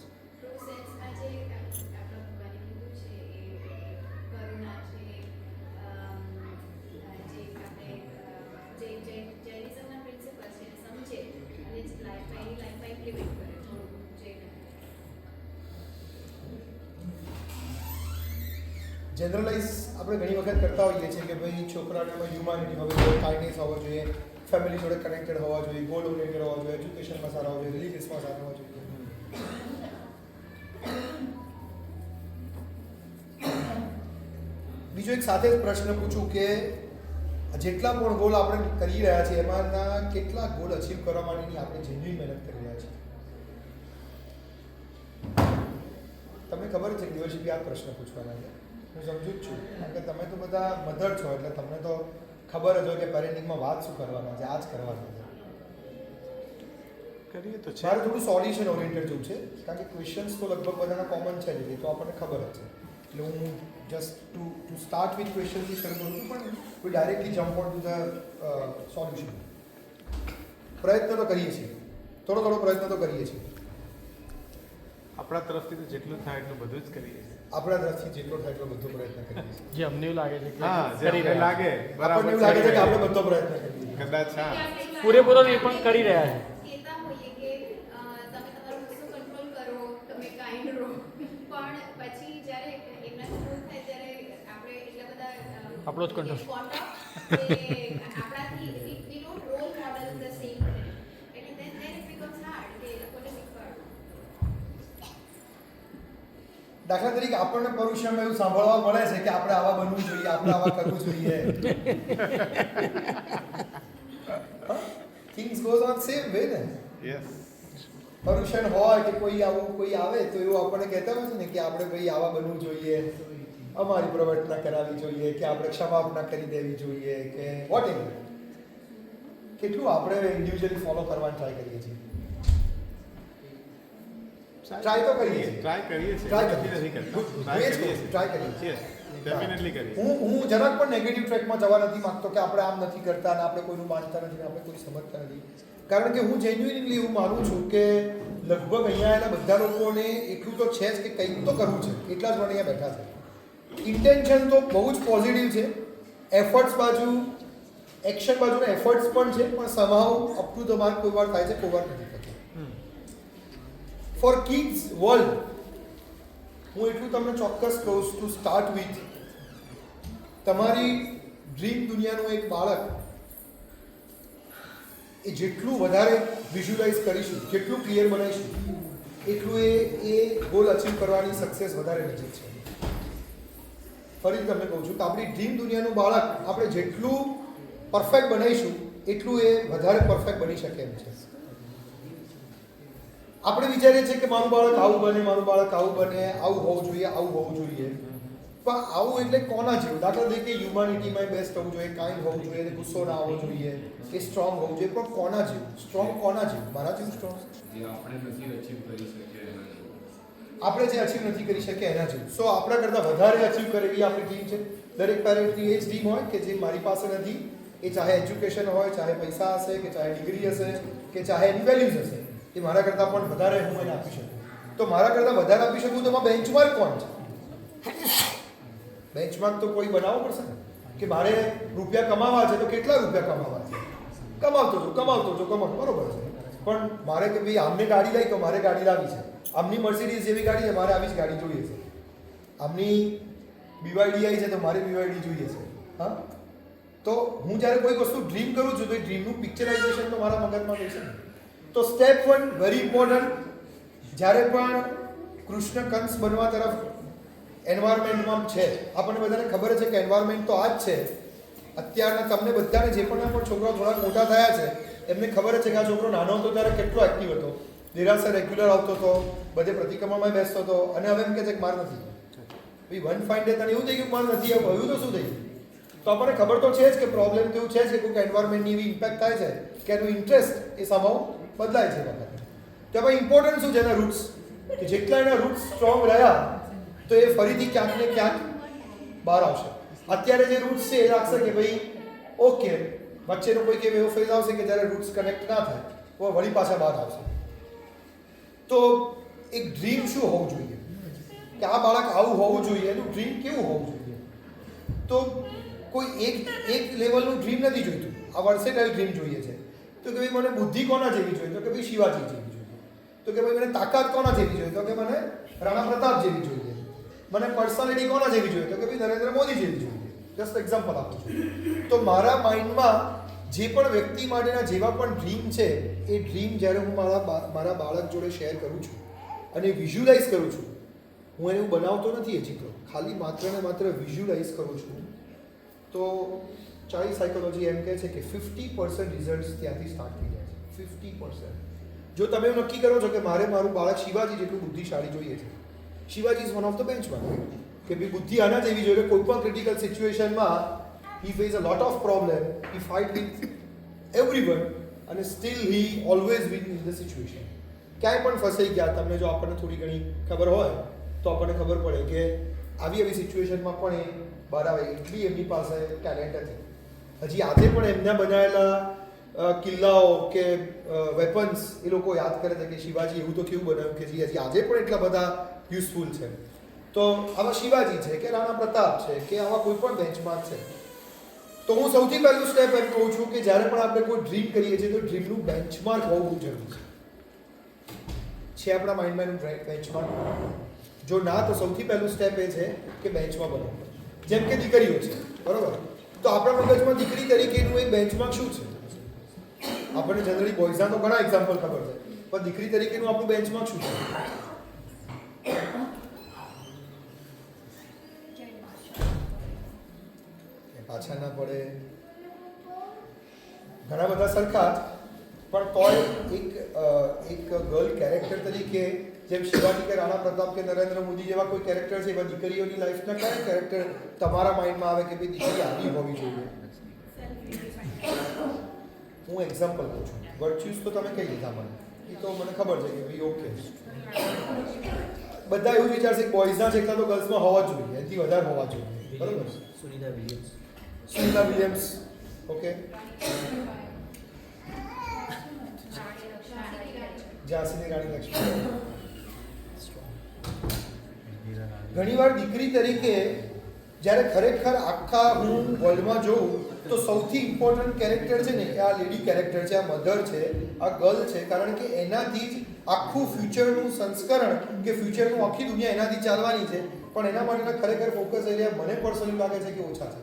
જનરલાઇઝ આપણે ઘણી વખત કરતા હોઈએ છીએ કે ભાઈ છોકરાઓમાં હ્યુમાનિટી હોવી જોઈએ, કાઇન્ડનેસ હોવો જોઈએ, ફેમિલી જોડે કનેક્ટેડ હોવા જોઈએ, ગોલ ઓરિએન્ટેડ હોવા જોઈએ, એજ્યુકેશનમાં સારા હોવા જોઈએ, રિલીજિયસમાં સારા હોવા જોઈએ. બીજો એક સાથે જ પ્રશ્ન પૂછું કે જેટલા પણ ગોલ આપણે કરી રહ્યા છીએ એમાંના કેટલા ગોલ અચીવ કરવા માટેની આપણે જેન્યુઇન મહેનત કરી રહ્યા છીએ? તમને ખબર છે કે દિવસથી આ પ્રશ્ન પૂછવાના છે. હું સમજુ જ છું, કારણ કે તમે તો બધા મધર છો, એટલે તમને તો ખબર જ હોય કે પેરેન્ટિંગમાં વાત શું કરવાના છે, આ જ કરવાના છે. કરીએ તો છે. મારે થોડું સોલ્યુશન ઓરિએન્ટેડ જેવું છે, કારણ કે ક્વેશ્ચન્સ તો લગભગ બધાના કોમન છે જ, તો આપણને ખબર જ છે. એટલે હું જસ્ટ ટુ સ્ટાર્ટ વિથ ક્વેશ્ચનથી શરૂ કરું છું, પણ we directly jump on to the solution. પ્રયત્ન તો કરીએ છીએ, થોડો પ્રયત્ન તો કરીએ છીએ. આપણા તરફથી તો જેટલું થાય એટલું બધું જ કરીએ છીએ. આપણા તરફથી જેટલો થાય એટલો બધો પ્રયત્ન કરીએ છીએ. જે અમને એવું લાગે છે કે હા, જે કરી અમને રહ્યા લાગે આપણને બરાબર એવું લાગે છે કે કરી આપણે રહ્યા બધો પ્રયત્ન કરીએ છીએ. છીએ. કદાચ હા છે. પૂરેપૂરો એ પણ કરી રહ્યા છે. કહેતા હોઈએ કે તમે તમારો ગુસ્સો કંટ્રોલ કરો, તમે કાઇન્ડ રહો, પણ પછી જ્યારે એમના સ્કૂલ થાય ત્યારે આપણે એટલા બધા આપણો જ control. આપણાથી we don't role model the same way. એટલે then it becomes hard કે એ લોકોને શીખવાડવું. દાખલા તરીકે આપણને પરુષમાં એવું સાંભળવા મળે છે કે આપણે આવા બનવું જોઈએ, આપણે આવા કરવું જોઈએ. Things goes on same way ને. યસ. પરુષણ હોય કે કોઈ આવે તો એવું આપણને કહેતા હોય છે ને કે આપણે ભાઈ આવા બનવું જોઈએ, અમારી પ્રવર્તના કરાવવી જોઈએ, કે આપણે ક્ષમાપના કરી દેવી જોઈએ, કે વોટ એવર. કેટલું આપણે ઇન્ડિવિજ્યુઅલી ફોલો કરવાની ટ્રાય કરીએ છીએ. ટ્રાય તો કરીએ છીએ. ટ્રાય કરીએ છીએ. Try કરીએ નથી છીએ. કરતા. Good. Try Great કરીએ goal. છીએ. Try કરીએ છીએ. Yes, definitely કરીએ. હું જરાક પણ નેગેટિવ ટ્રેકમાં જવા નથી માંગતો કે આપણે આમ નથી કરતા અને આપણે કોઈનું માનતા નથી, આપણે કોઈ સમજતા નથી. કારણ કે હું જેન્યુઇનલી એવું માનું છું કે લગભગ અહીંયા આવેલા બધા લોકોને એટલું તો છે જ કે કંઈક તો કરવું છે, એટલા જ માટે અહીંયા બેઠા છે. ઇન્ટેન્શન તો બહુ જ પોઝિટિવ છે, એફર્ટ્સ બાજુ, એક્શન બાજુના એફર્ટ્સ પણ છે, પણ somehow up to the mark કોઈ વાર થાય છે, કોઈ વાર નથી થતું. ફોર કિડ્સ વર્લ્ડ હું એટલું તમને ચોક્કસ કહું ટુ સ્ટાર્ટ વિથ, તમારી ડ્રીમ દુનિયાનું એક બાળક એ જેટલું વધારે વિઝ્યુલાઇઝ કરીશું, જેટલું ક્લિયર બનાવીશું, એટલું એ ગોલ અચીવ કરવાની સક્સેસ વધારે નજીક છે. ફરીથી તમને કહું છું કે આપણી ડ્રીમ દુનિયાનું બાળક આપણે જેટલું પરફેક્ટ બનાવીશું એટલું એ વધારે પરફેક્ટ બની શકે એમ છે. આપણે વિચારીએ છીએ કે મારું બાળક આવું બને, મારું બાળક આવું બને, આવું હોવું જોઈએ, આવું હોવું જોઈએ. પણ આવું એટલે કોના જેવું? દાખલા તરીકે હ્યુમાનિટીમાં બેસ્ટ હોવું જોઈએ, કાઇન્ડ હોવું જોઈએ, એને ગુસ્સો ના આવવો જોઈએ, એ સ્ટ્રોંગ હોવું જોઈએ, પણ કોના જેવું? સ્ટ્રોંગ કોના જેવું? મારા જેવું સ્ટ્રોંગ? જે આપણે નથી અચીવ કરી શકીએ એના જેવું. આપણે જે અચીવ નથી કરી શકીએ એના જેવું. સો આપણા કરતાં વધારે અચીવ કરે એવી આપણી ડ્રીમ છે. દરેક પેરેન્ટની એ જ ડ્રીમ હોય કે જે મારી પાસે નથી, એ ચાહે એજ્યુકેશન હોય, ચાહે પૈસા હશે, કે ચાહે ડિગ્રી હશે, કે ચાહે એની વેલ્યુઝ હશે, એ મારા કરતાં પણ વધારે હું એને આપી શકું. તો મારા કરતાં વધારે આપી શકું તો એમાં બેન્ચમાર્ક કોણ છે? બેન્ચમાર્ક તો કોઈ બનાવવો પડશે ને, કે મારે રૂપિયા કમાવા છે તો કેટલા રૂપિયા કમાવા છે? કમાવતો જો બરોબર છે. પણ મારે કે ભાઈ આમને ગાડી લઈ તો મારે ગાડી લાવી છે, આમની મર્સિડીઝ જેવી ગાડી છે, મારે આવી જ ગાડી જોઈએ છે, આમની BYD આવી છે તો મારે BYD જોઈએ છે. હા, તો હું જ્યારે કોઈ વસ્તુ ડ્રીમ કરું છું તો એ ડ્રીમનું પિક્ચરાઇઝેશન તો મારા મગજમાં થઈ છે ને. તો સ્ટેપ 1 વેરી ઇમ્પોર્ટન્ટ. જ્યારે પણ કૃષ્ણ કંસ બનવા તરફ એન્વાયરમેન્ટમાં છે, આપણને બધાને ખબર છે કે એન્વાયરમેન્ટ તો આ જ છે. અત્યારના તમને બધાને જે પણ છોકરાઓ થોડા મોટા થયા છે એમને ખબર છે કે આ છોકરો નાનો હતો ત્યારે કેટલો એક્ટિવ હતો, દેરાસર રેગ્યુલર આવતો હતો, બધે પ્રતિક્રમણમાં બેસતો હતો, અને હવે એમ કહે છે કે માર નથી. ભાઈ વન ફાઇન ડે તને એવું થઈ ગયું માર નથી, હવે તો શું થઈ ગયું? તો આપણને ખબર તો છે જ કે પ્રોબ્લેમ તો એવું છે જ કે કોઈક એન્વાયરમેન્ટની એવી ઇમ્પેક્ટ થાય છે કે એનું ઇન્ટરેસ્ટ એ સ્વભાવ બદલાય છે વખતે. તો ભાઈ ઇમ્પોર્ટન્ટ શું છે એના રૂટ્સ, કે જેટલા એના રૂટ્સ સ્ટ્રોંગ રહ્યા તો એ ફરીથી ક્યાંક ને ક્યાંક બહાર આવશે. અત્યારે જે રૂટ્સ છે એ લાગશે કે ભાઈ ઓકે, વચ્ચેનો કોઈક એવો ફેઝ આવશે કે જ્યારે રૂટ્સ કનેક્ટ ના થાય તો વળી પાછા બહાર આવશે. તો એક ડ્રીમ શું હોવું જોઈએ કે આ બાળક આવું હોવું જોઈએ, એનું ડ્રીમ કેવું હોવું જોઈએ? તો કોઈ એક લેવલનું ડ્રીમ નથી જોઈતું, આ વર્સેટાઇલ ડ્રીમ જોઈએ છે. તો કે ભાઈ મને બુદ્ધિ કોના જેવી જોઈએ? તો કે ભાઈ શિવાજી જેવી જોઈએ. તો કે ભાઈ મને તાકાત કોના જેવી જોઈએ? તો કે મને રાણા પ્રતાપ જેવી જોઈએ. મને પર્સનાલિટી કોના જેવી જોઈએ? તો કે ભાઈ નરેન્દ્ર મોદી જેવી જોઈએ. જસ્ટ એક્ઝામ્પલ આપું છું. તો મારા માઇન્ડમાં જે પણ વ્યક્તિ માટેના જેવા પણ ડ્રીમ છે, એ ડ્રીમ જ્યારે હું મારા બાળક જોડે શેર કરું છું અને વિઝ્યુલાઇઝ કરું છું, હું એને બનાવતો નથી એ ચિત્ર, ખાલી માત્ર ને માત્ર વિઝ્યુલાઇઝ કરું છું, તો ચાઇલ્ડ સાયકોલોજી એમ કહે છે કે 50% રિઝલ્ટ્સ ત્યાંથી સ્ટાર્ટ થઈ જાય છે. 50%. જો તમે એવું નક્કી કરો છો કે મારે મારું બાળક શિવાજી જેટલું બુદ્ધિશાળી જોઈએ છે, Shivaji is one of the benchmark, કે ભાઈ બુદ્ધિ આના જેવી જોઈએ, કોઈ પણ critical સિચ્યુએશનમાં he face a lot of problem, he fight with everyone and still he always win in the situation. ક્યાંય પણ ફસાઈ ગયા, તમને જો આપણને થોડી ઘણી ખબર હોય તો આપણને ખબર પડે કે આવી સિચ્યુએશનમાં પણ એ બહાર આવે, એટલી એમની પાસે ટેલેન્ટ હતી. હજી આજે પણ એમના બનાવેલા કિલ્લાઓ કે વેપન્સ એ લોકો યાદ કરે છે કે શિવાજી એવું તો કેવું બનાવ્યું કે હજી આજે પણ એટલા બધા યુઝફુલ છે. તો આવા શિવાજી છે કે રાણા પ્રતાપ છે કે આવા કોઈ પણ બેન્ચમાર્ક છે. તો હું સૌથી પહેલું સ્ટેપ એમ કહું છું કે જ્યારે પણ આપણે કોઈ ડ્રીમ કરીએ છીએ તો ડ્રીમનું બેન્ચમાર્ક હોવું બહુ જરૂરી છે. આપણા માઇન્ડમાં એનું બેન્ચમાર્ક? જો ના, તો સૌથી પહેલું સ્ટેપ એ છે કે બેન્ચમાર્ક બનાવવું. જેમ કે દીકરીઓ છે, બરોબર? તો આપણા મગજમાં દીકરી તરીકેનું એક બેન્ચમાર્ક શું છે? આપણને જનરલી બોયઝના તો ઘણા એક્ઝામ્પલ ખબર છે, પણ દીકરી તરીકેનું આપણું બેન્ચમાર્ક શું છે? પાછા ના પડે, ઘણા બધા સરખા જ, પણ તોય એક ગર્લ કેરેક્ટર તરીકે જેમ શિવાજી કે રાણા પ્રતાપ કે નરેન્દ્ર મોદી જેવા કોઈ કેરેક્ટર છે, એવા દીકરીઓની લાઈફના કયા કેરેક્ટર તમારા માઇન્ડમાં આવે કે ભાઈ દીકરી આવી હોવી જોઈએ? હું એક્ઝામ્પલ કહું છું. વર્ચ્યુઝ તો તમે કહી દીધા મને, એ તો મને ખબર છે કે ભાઈ ઓકે, બધા એવું વિચારશે કે બોયઝના જેટલા તો ગર્લ્સમાં હોવા જોઈએ, એનાથી વધારે હોવા જોઈએ, બરોબર? સુનિતા વિલિયમ્સ, ઓકે, ઝાંસીની રાણી લક્ષ્મી. ઘણીવાર દીકરી તરીકે જ્યારે ખરેખર આખા હું વર્લ્ડમાં જોઉં તો સૌથી ઇમ્પોર્ટન્ટ કેરેક્ટર છે ને એ આ લેડી કેરેક્ટર છે, આ મધર છે, આ ગર્લ છે. કારણ કે એનાથી જ આખું ફ્યુચરનું સંસ્કરણ કે ફ્યુચરનું આખી દુનિયા એનાથી ચાલવાની છે. પણ એના માટેના ખરેખર ફોકસ એરિયા મને પર્સનલી લાગે છે કે ઓછા છે.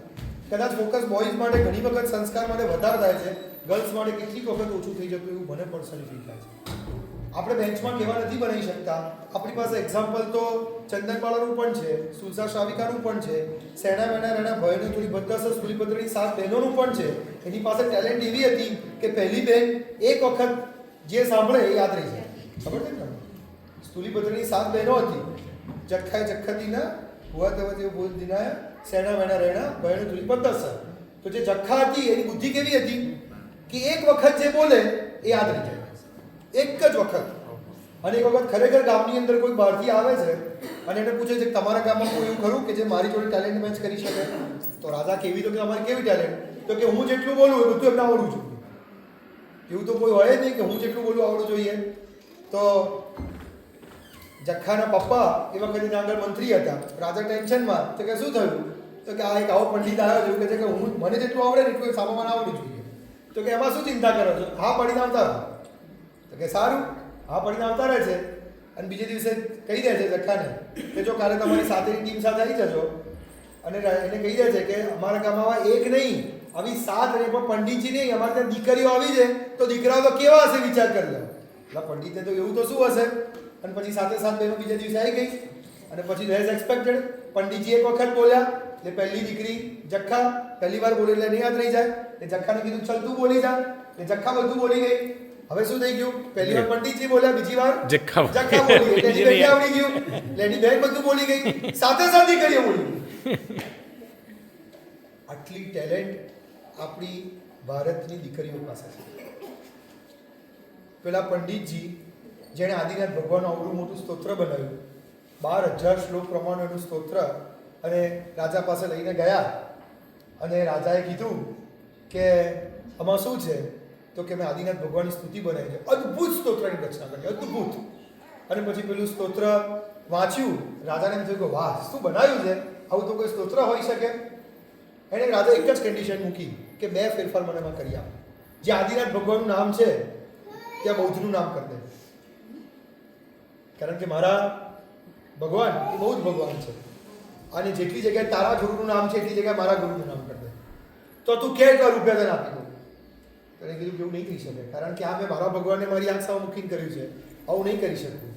કદાચ ફોકસ બોયઝ માટે ઘણી વખત સંસ્કાર માટે વધારે થાય છે, ગર્લ્સ માટે કેટલીક વખત ઓછું થઈ જતું એવું મને પર્સનલી ફીલ થાય છે. આપણે બેન્ચમાં કેવા નથી બનાવી શકતા. આપણી પાસે એક્ઝામ્પલ તો ચંદનબાળાનું પણ છે, સુલસા શાવિકાનું પણ છે, સેના વેના રેના ભયને થોડી ભદ્રસ સ્તુલિપત્રની 7 બહેનોનું પણ છે. એની પાસે ટેલેન્ટ એવી હતી કે પહેલી બહેન એક વખત જે સાંભળે એ યાદ રહી જાય. ખબર છે ને તમને? સ્તુલિપત્રની 7 બહેનો હતી, જખ્ખાએ જખ્ખતીના હુઆ તવ જે બોલ દિના સેના વેના રહેણા બહેણ ધૂલી પદ્ધસ. તો જે જખ્ખા હતી એની બુદ્ધિ કેવી હતી કે એક વખત જે બોલે એ યાદ રહી જાય, એક જ વખત. અને એક વખત ખરેખર ગામની અંદર કોઈ બહારથી આવે છે અને એને પૂછે છે કે તમારા ગામમાં કોઈ એવું ખરું કે જે મારી જોડે ટેલેન્ટ મેચ કરી શકે? તો રાજા કેવી તો કે અમારી કેવી ટેલેન્ટ? તો કે હું જેટલું બોલું એ બધું એમને આવડવું જોઈએ. એવું તો કોઈ હોય જ નહીં કે હું જેટલું બોલું આવડવું જોઈએ. તો જખ્ખાના પપ્પા એ વખતે ત્યાં આગળ મંત્રી હતા. રાજા ટેન્શનમાં તો કે શું થયું? તો કે આ એક આવો પંડિત આવ્યો છે કે છે કે હું મને જેટલું આવડે ને એટલું સામામાં આવડવું જોઈએ. તો કે એમાં શું ચિંતા કરો છો? હા પડીને આવતા રહો. તો કે સારું, હા પડીને આવતા રહે છે. અને બીજે દિવસે કહી દે છે જખ્ખાને કે જો કાલે તમારી સાથેની ટીમ સાથે આવી જજો. અને એને કહી દે છે કે અમારા ગામમાં એક નહીં આવી 7 અને પણ પંડિતજી નહીં, અમારે ત્યાં દીકરીઓ આવી છે તો દીકરાઓ તો કેવા હશે વિચાર કરી લો. એટલે પંડિતે તો એવું તો શું હશે. અને પછી સાથે બહેનો બીજા દિવસે આવી ગઈ. અને પછી એઝ એક્સપેક્ટેડ પંડિતજી એક વખત બોલ્યા એટલે પહેલી દીકરી જખ્ખા પહેલી વાર બોલી એટલે નહીં યાદ રહી જાય. એટલે જખ્ખાને કીધું ચલ તું બોલી જા. એટલે જખ્ખા બધું બોલી ગઈ. હવે શું થઈ ગયું? પહેલી વાર પંડિતજી બોલ્યા, બીજી વાર જખ્ખા બોલી. એટલે એની બેન આવડી ગયું એટલે એની બેન બધું બોલી ગઈ, સાથે દીકરીઓ બોલી. આટલી ટેલેન્ટ આપણી ભારતની દીકરીઓ પાસે છે. પેલા પંડિતજી જેણે આદિનાથ ભગવાનનું આવડું મોટું સ્તોત્ર બનાવ્યું, 12,000 શ્લોક પ્રમાણેનું સ્તોત્ર, અને રાજા પાસે લઈને ગયા. અને રાજાએ કીધું કે આમાં શું છે? તો કે મેં આદિનાથ ભગવાનની સ્તુતિ બનાવી છે. અદ્ભુત સ્તોત્રની રચના કરી, અદ્ભુત. અને પછી પેલું સ્તોત્ર વાંચ્યું. રાજાને એમ થયું કે વાહ, શું બનાવ્યું છે, આવું તો કોઈ સ્તોત્ર હોઈ શકે? એને રાજા એક જ કન્ડિશન મૂકી કે 2 ફેરફાર મને એમાં કરી આપ. જે આદિનાથ ભગવાનનું નામ છે ત્યાં બૌદ્ધનું નામ કરી દે. કારણ કે મારા ભગવાન એ બૌદ્ધ ભગવાન છે. અને જેટલી જગ્યાએ તારા ગુરુનું નામ છે એટલી જગ્યાએ મારા ગુરુનું નામ કરી દે. તો તું કે રૂપિયા તને આપી દઉં. એને કીધું કે એવું નહીં કરી શકે, કારણ કે આ મેં મારા ભગવાનને મારી આંખ સામે મૂકીને કર્યું છે, આવું નહીં કરી શકું.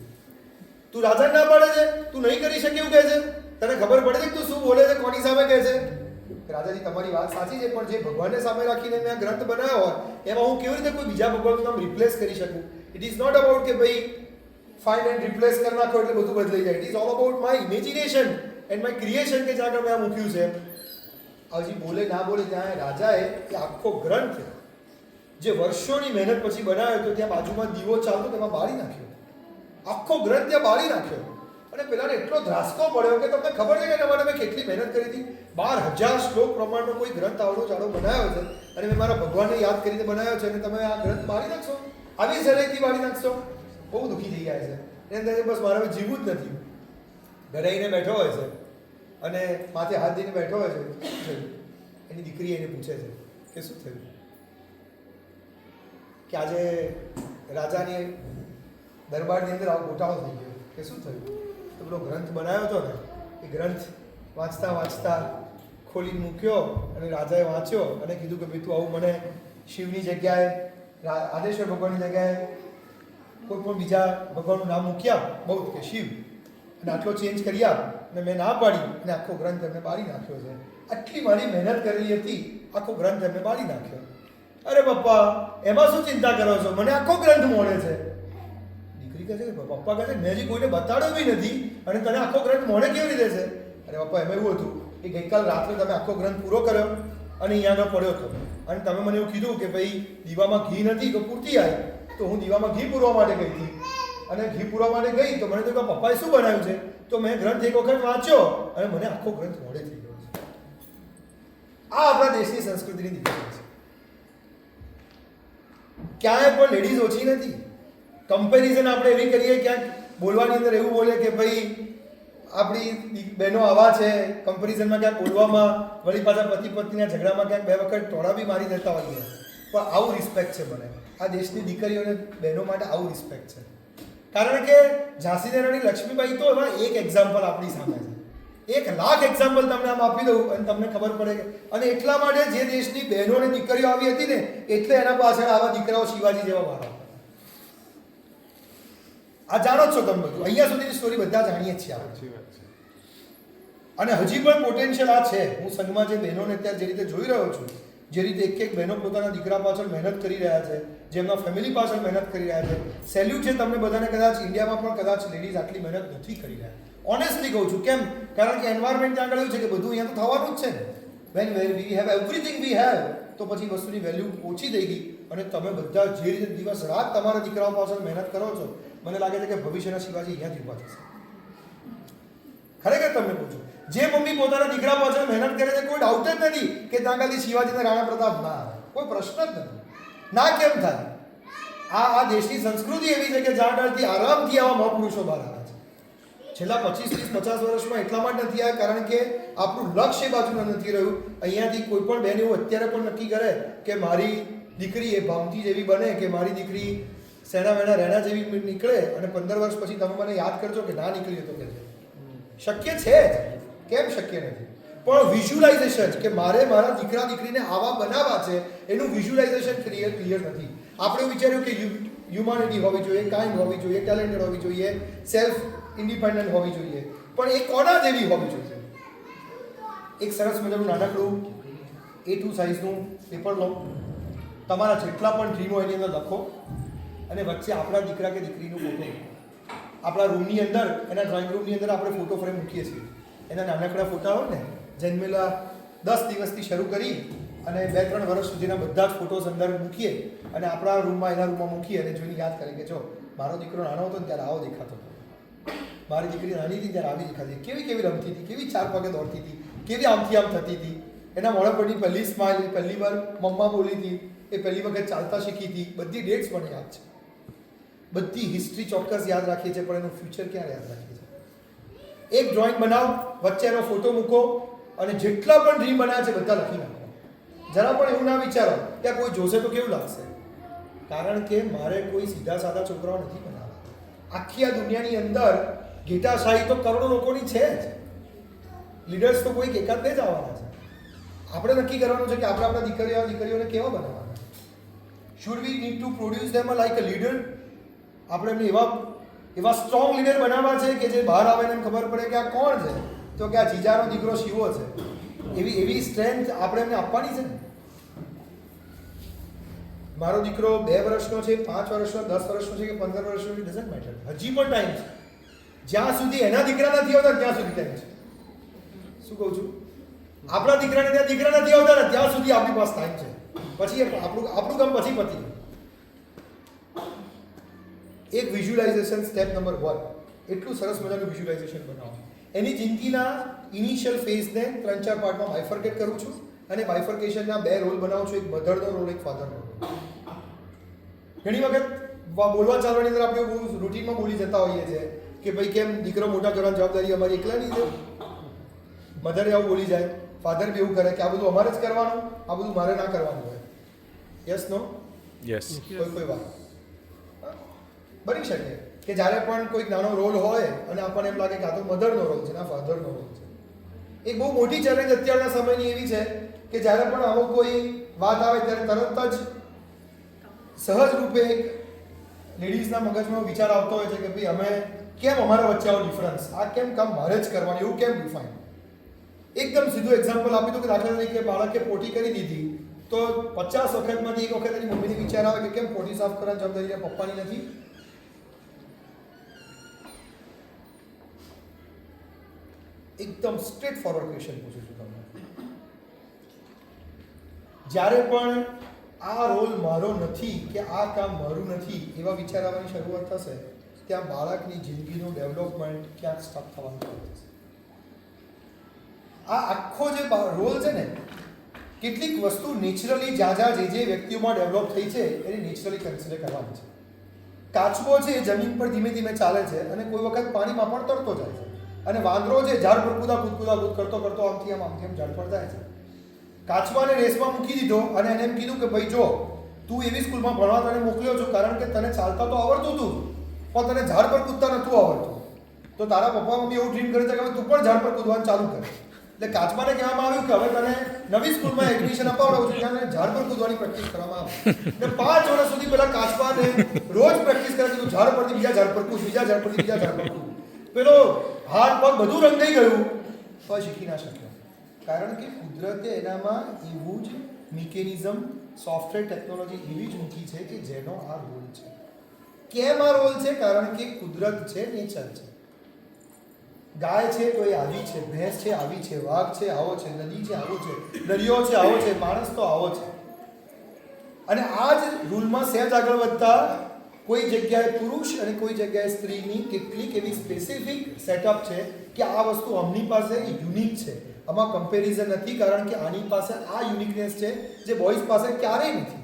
તું રાજાને ના પાડે છે, તું નહીં કરી શકે એવું કહે છે. તને ખબર પડે છે કે તું શું બોલે છે, કોની સામે કહે છે? રાજાજી તમારી વાત સાચી છે, પણ જે ભગવાનને સામે રાખીને મેં આ ગ્રંથ બનાવ્યો હોય એમાં હું કેવી રીતે કોઈ બીજા ભગવાનનું નામ રિપ્લેસ કરી શકું? ઇટ ઇઝ નોટ અબાઉટ કે ભાઈ ફાઇન્ડ એન્ડ રિપ્લેસ કરી નાખો એટલે બધું બદલાઈ જાય. It is all about my imagination and my creation કે જ્યાં આગળ મેં આ મૂક્યું છે. હજી બોલે ના બોલે ત્યાં રાજાએ એ આખો ગ્રંથ જે વર્ષોની મહેનત પછી બનાવ્યો તો ત્યાં બાજુમાં દીવો ચાલતો તેમાં બાળી નાખ્યો. આખો ગ્રંથ ત્યાં બાળી નાખ્યો. અને પેલાને એટલો ધ્રાસકો પડ્યો કે તમને ખબર છે કે એના માટે મેં કેટલી મહેનત કરી હતી. 12,000 શ્લોક પ્રમાણનો કોઈ ગ્રંથ આવડો જાડો બનાવ્યો છે અને મેં મારા ભગવાનને યાદ કરીને બનાવ્યો છે, અને તમે આ ગ્રંથ બાળી નાખશો, આવી સહેલાઈથી બાળી નાખશો? બહુ દુઃખી થઈ જાય છે. એને અંદર બસ મારે જીવવું જ નથી. ઘરે આવીને બેઠો હોય છે અને માથે હાથ દઈને બેઠો હોય છે. શું થયું? એની દીકરી એને પૂછે છે કે શું થયું? કે આજે રાજાની દરબારની અંદર આવો ગોટાળો થઈ ગયો. કે શું થયું? તો પેલો ગ્રંથ બનાવ્યો હતો ને એ ગ્રંથ વાંચતા વાંચતા ખોલીને મૂક્યો અને રાજાએ વાંચ્યો અને કીધું કે ભાઈ તું આવું મને શિવની જગ્યાએ, આદેશ્વર ભગવાનની જગ્યાએ કોઈ પણ બીજા ભગવાનનું નામ મૂક્યા બહુ કે શિવ, અને આટલો ચેન્જ કરી આપ. અને મેં ના પાડી અને આખો ગ્રંથ એમને બાળી નાખ્યો છે. આટલી મારી મહેનત કરેલી હતી, આખો ગ્રંથ એમને બાળી નાખ્યો. અરે પપ્પા એમાં શું ચિંતા કરો છો, મને આખો ગ્રંથ મળે છે. દીકરી કહે છે કે પપ્પા કહે છે મેં હજી કોઈને બતાડ્યો બી નથી અને તને આખો ગ્રંથ મળે કેવી રીતે છે? અરે પપ્પા એમાં એવું હતું કે ગઈકાલ રાત્રે તમે આખો ગ્રંથ પૂરો કર્યો અને અહીંયા આગળ પડ્યો હતો, અને તમે મને એવું કીધું કે ભાઈ દીવામાં ઘી નથી તો પૂરતી આવી, તો હું દીવામાં ઘી પૂરવા માટે ગઈ હતી. અને ઘી પૂરવા માટે ગઈ તો મને તો કે પપ્પાએ શું બનાવ્યું છે? તો મેં ગ્રંથ એક વખત વાંચ્યો અને મને આખો ગ્રંથ મોડે થઈ ગયો છે. આ આપણા દેશની સંસ્કૃતિની દીકરી છે. ક્યાંય પણ લેડીઝ ઓછી નથી. કમ્પેરિઝન આપણે એવી કરીએ, ક્યાંક બોલવાની અંદર એવું બોલે કે ભાઈ આપણી બહેનો આવા છે, કમ્પેરિઝનમાં ક્યાંક બોલવામાં વળી પાછા પતિ પત્નીના ઝઘડામાં ક્યાંક 2 વખત ટોળા બી મારી દેતા હોઈએ. પણ આવું રિસ્પેક્ટ છે મને આ દેશની દીકરીઓને, બહેનો માટે આવું રિસ્પેક્ટ છે. કારણ કે ઝાંસીની રાણી લક્ષ્મીબાઈ તો એમાં એક એક્ઝામ્પલ આપણી સામે છે. 1,00,000 એક્ઝામ્પલ તમને આમ આપી દઉં અને તમને ખબર પડે કે, અને એટલા માટે જે દેશની બહેનો અને દીકરીઓ આવી હતી ને એટલે એના પાછળ આવા દીકરાઓ શિવાજી જેવા મારા. આ જાણો જ છો તમે બધું. અહીંયા સુધીની સ્ટોરી બધા જાણીએ છીએ આપણે. અને હજી પણ પોટેન્શિયલ આ છે. હું સંઘમાં જે બહેનોને અત્યારે જે રીતે જોઈ રહ્યો છું, જે રીતે એક બહેનો પોતાના દીકરા પાછળ મહેનત કરી રહ્યા છે, જેમના ફેમિલી પાછળ મહેનત કરી રહ્યા છે, સેલ્યુટ છે તમને બધાને. કદાચ ઇન્ડિયામાં પણ કદાચ લેડીઝ આટલી મહેનત નથી કરી રહ્યા. ઓનેસ્ટલી કહું છું. કેમ? કારણ કે એન્વાયરમેન્ટ ત્યાં આગળ એવું છે કે બધું અહીંયા તો થવાનું જ છે ને. When we have everything we have, તો પછી વસ્તુની વેલ્યુ ઓછી થઈ ગઈ. અને તમે બધા જે રીતે દિવસ રાત તમારા દીકરાઓ પાછળ મહેનત કરો છો, મને લાગે છે કે ભવિષ્યના શિવાજી અહીંયાથી ઊભા થશે. ખરેખર તમને કહું છું, જે મમ્મી પોતાના દીકરા પાછળ મહેનત કરે છે, કોઈ ડાઉટ જ નથી કે ત્યાં આગળથી શિવાજીને રાણા પ્રતાપ ના આવે. કોઈ પ્રશ્ન જ નથી. ના કેમ થાય? આ દેશની સંસ્કૃતિ એવી છે કે જ્યાં આગળથી આરામથી આવા મહાપુરુષો બહાર આવે છે. છેલ્લા 25, 30, 50 વર્ષમાં એટલા માટે નથી આવ્યા કારણ કે આપણું લક્ષ્ય એ બાજુનું નથી રહ્યું. અહીંયાથી કોઈ પણ બેન એવું અત્યારે પણ નક્કી કરે કે મારી દીકરી એ ભામતી જેવી બને, કે મારી દીકરી સેના વેણા રહેણા જેવી નીકળે, અને 15 વર્ષ પછી તમે મને યાદ કરજો કે ના નીકળી તો કે શક્ય છે જ. કેમ શક્ય નથી? પણ વિઝ્યુલાઇઝેશન કે મારે મારા દીકરા દીકરીને આવા બનાવવા છે, એનું વિઝ્યુલાઇઝેશન ક્લિયર નથી. આપણે વિચાર્યું કે હ્યુમાનિટી હોવી જોઈએ, કાઇન્ડ હોવી જોઈએ, ટેલેન્ટેડ હોવી જોઈએ, સેલ્ફ ઇન્ડિપેન્ડન્ટ હોવી જોઈએ, પણ એ કોના જેવી હોવી જોઈએ? એક સરસ મજાનું નાનકડું A2 સાઇઝનું પેપર લો, તમારા જેટલા પણ ડ્રીમો એની અંદર લખો, અને વચ્ચે આપણા દીકરા કે દીકરીનો ફોટો. આપણા રૂમની અંદર, એના ડ્રોઈંગ રૂમની અંદર આપણે ફોટો ફ્રેમ મૂકીએ છીએ. એના નાનકડા ફોટા હોય ને, જન્મેલા 10 દિવસથી શરૂ કરી અને 2-3 વર્ષ સુધીના બધા જ ફોટોસ અંદર મૂકીએ, અને આપણા રૂમમાં, એના રૂમમાં મૂકીએ, અને જોઈને યાદ કરીએ કે જો મારો દીકરો નાનો હતો ને ત્યારે આવો દેખાતો હતો, મારી દીકરી નાની હતી ત્યારે આવી દેખાતી, કેવી કેવી રમતી હતી, કેવી 4 પગે દોડતી હતી, કેવી આમથી આમ થતી હતી, એના મોઢા પરની પહેલી સ્માઇલ, પહેલી વાર મમ્મા બોલી હતી, એ પહેલી વખત ચાલતા શીખી હતી. બધી ડેટ્સ મને યાદ છે, બધી હિસ્ટ્રી ચોક્કસ યાદ રાખીએ છીએ, પણ એનું ફ્યુચર ક્યારે યાદ રાખીએ છીએ? એક ડ્રોઈંગ બનાવો, વચ્ચે એનો ફોટો મૂકો, અને જેટલા પણ ડ્રીમ બનાવ્યા છે બધા લખી નાખો. જરા પણ એવું ના વિચારો કે કોઈ જોશે તો કેવું લાગશે. કારણ કે મારે કોઈ સીધા સાદા છોકરાઓ નથી બનાવવા. આખી આ દુનિયાની અંદર ઘેટાશાહી તો કરોડો લોકોની છે જ. લીડર્સ તો કોઈ એકાદ બે જ આવવાના છે. આપણે નક્કી કરવાનું છે કે આપણે આપણા દીકરીઓને કેવા બનાવવાના. Should we need to produce them like a leader? આપણે એમને એવા સ્ટ્રોંગ લીડર બનાવવા છે કે જે બહાર આવે ને ખબર પડે કે આ કોણ છે, તો કે આ જીજાનો દીકરો શિવો છે. એવી સ્ટ્રેન્થ આપણે એમને આપવાની છે ને. મારો દીકરો 2 વર્ષનો છે, 5 વર્ષનો, 10 વર્ષનો છે કે 15 વર્ષનો છે, ડઝન્ટ મેટર. હજી પણ ટાઈમ છે. જ્યાં સુધી એના દીકરા નથી આવતા ત્યાં સુધી ટાઈમ છે. શું કહું છું? આપણા દીકરાને ત્યાં દીકરા નથી આવતા ને ત્યાં સુધી આપણી પાસે ટાઈમ છે. પછી આપણું કામ પછી પતી. એક વિઝ્યુલાઇઝેશન સ્ટેપ નંબર 1, એટલું સરસ મજાનું વિઝ્યુલાઇઝેશન બનાવો. એની જિંદગીના ઇનિશિયલ ફેઝને 3-4 પાર્ટમાં બાયફર્કેટ કરું છું, અને બાયફર્કેશનના 2 રોલ બનાવું છું, એક મધરનો રોલ, એક ફાધરનો રોલ. ઘણી વખત બોલવા ચાલવાની અંદર આપણે બહુ રૂટીનમાં બોલી જતા હોઈએ છીએ કે ભાઈ કેમ દીકરો મોટા કરવાની જવાબદારી અમારી એકલાની છે. મધરે આવું બોલી જાય, ફાધર બી એવું કરે કે આ બધું અમારે જ કરવાનું, આ બધું મારે ના કરવાનું હોય. Yes no? યસ. કોઈ વાત બની શકે કે જ્યારે પણ કોઈક નાનો રોલ હોય અને આપણને એમ લાગે કે આ તો મધરનો રોલ છે, ના ફાધરનો રોલ છે. એક બહુ મોટી ચેલેન્જ અત્યારના સમયની એવી છે કે જ્યારે પણ આવો કોઈ વાત આવે ત્યારે તરત જ સહજ રૂપે એક લેડીઝના મગજમાં વિચાર આવતો હોય છે કે ભાઈ અમે કેમ અમારા વચ્ચે આવો ડિફરન્સ, આ કેમ કામ મારે જ કરવાનું, એવું કેમ ડિફાઇન. એકદમ સીધું એક્ઝામ્પલ આપી દઉં કે દાખલા તરીકે બાળકે પોટી કરી દીધી તો 50 વખતમાંથી 1 વખત એની મમ્મીને વિચાર આવે કે કેમ પોટી સાફ કરવાની જવાબદારી પપ્પાની નથી. એકદમ સ્ટ્રેટ ફોરવર્ડ ક્વેશ્ચન પૂછું છું તમને. જ્યારે પણ આ રોલ મારો નથી કે આ કામ મારું નથી એવા વિચાર આવવાની શરૂઆત થશે, ત્યાં બાળકની જિંદગીનું ડેવલપમેન્ટ ક્યાંક સ્ટક થવાનું ચાલુ થશે. આ આખો જે રોલ છે ને, કેટલીક વસ્તુ નેચરલી જ્યાં જે વ્યક્તિઓમાં ડેવલપ થઈ છે એની નેચરલી કન્સિડર કરવાની છે. કાચબો છે એ જમીન પર ધીમે ધીમે ચાલે છે અને કોઈ વખત પાણીમાં પણ તરતો જાય છે, અને વાંદરો છે ઝાડ પર કૂદ કરતો આમથી આમ ઝાડ પર જાય છે. કાચબાને રેસમાં મૂકી દીધો અને એને એમ કીધું કે ભાઈ જો તું એવી સ્કૂલમાં ભણવા તને મોકલ્યો છું કારણ કે તને ચાલતા તો આવડતું હતું પણ તને ઝાડ પર કૂદતા નહોતું આવડતું, તો તારા પપ્પા મમ્મી એવું ડ્રીમ કરે છે કે તું પણ ઝાડ પર કૂદવાનું ચાલુ કર. એટલે કાચબાને કહેવામાં આવ્યું કે હવે તને નવી સ્કૂલમાં એડમિશન અપાવડાવું છું, ત્યાં તને ઝાડ પર કૂદવાની પ્રેક્ટિસ કરવામાં આવે. એટલે 5 વર્ષ સુધી પેલા કાચબાને રોજ પ્રેક્ટિસ કરે તું ઝાડ પરથી બીજા ઝાડ પર કૂદ, બીજા ઝાડ પરથી બીજા ઝાડ પર કૂદ. પેલો હાથ પગ બધું રંગાઈ ગયું તો શીખી ના શક્યો, કારણ કે કુદરતે એનામાં એવું જ મિકેનિઝમ, સોફ્ટવેર ટેકનોલોજી એવી જ મૂકી છે કે જેનો આ રોલ છે. કેમ આ રોલ છે? કારણ કે કુદરત છે, નેચર છે. ગાય છે તો એ આવી છે, ભેંસ છે આવી છે, વાઘ છે આવો છે, નદી છે આવો છે, દરિયો છે આવો છે, માણસ તો આવો છે. અને આ જ રૂલમાં સહેજ આગળ વધતા કોઈ જગ્યાએ પુરુષ અને કોઈ જગ્યાએ સ્ત્રીની કેટલીક એવી સ્પેસિફિક સેટઅપ છે કે આ વસ્તુ અમની પાસે યુનિક છે. આમાં કમ્પેરિઝન નથી, કારણ કે આની પાસે આ યુનિકનેસ છે જે બોયઝ પાસે ક્યારેય નથી.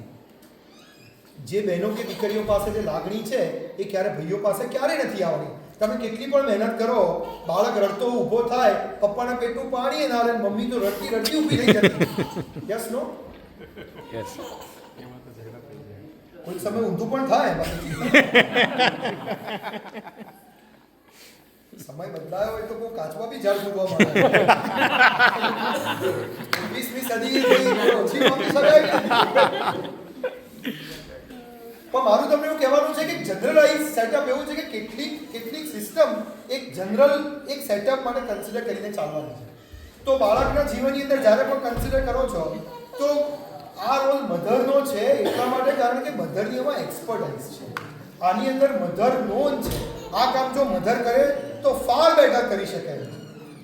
જે બહેનો કે દીકરીઓ પાસે જે લાગણી છે એ ક્યારે ભાઈઓ પાસે ક્યારેય નથી આવવાની. તમે કેટલી પણ મહેનત કરો, બાળક રડતો ઊભો થાય, પપ્પાના પેટનું પાણી ના આવે, મમ્મી તો રડતી રડતી ઊભી થઈ જતી. Yes no? એમાં તો ઝઘડા થઈ જાય. કોઈ સમય ઊંધું પણ થાય. સમય બદલાયો હોય તો કોઈ કાચમાં બી ઝાડ ફૂટવા માંડે. 21મી સદી ઓછી નહોતી શકાય. પણ મારું તમને એવું કહેવાનું છે કે જનરલાઇઝ સેટઅપ એવું છે કે કેટલીક સિસ્ટમ એક જનરલ એક સેટઅપ માટે કન્સિડર કરીને ચાલવાની છે. તો બાળકના જીવનની અંદર જ્યારે પણ કન્સિડર કરો છો તો આ રોલ મધરનો છે એટલા માટે કારણ કે મધરની એમાં એક્સપર્ટાઇઝ છે. આની અંદર મધર નોન છે. આ કામ જો મધર કરે તો ફાર બેટર કરી શકે છે,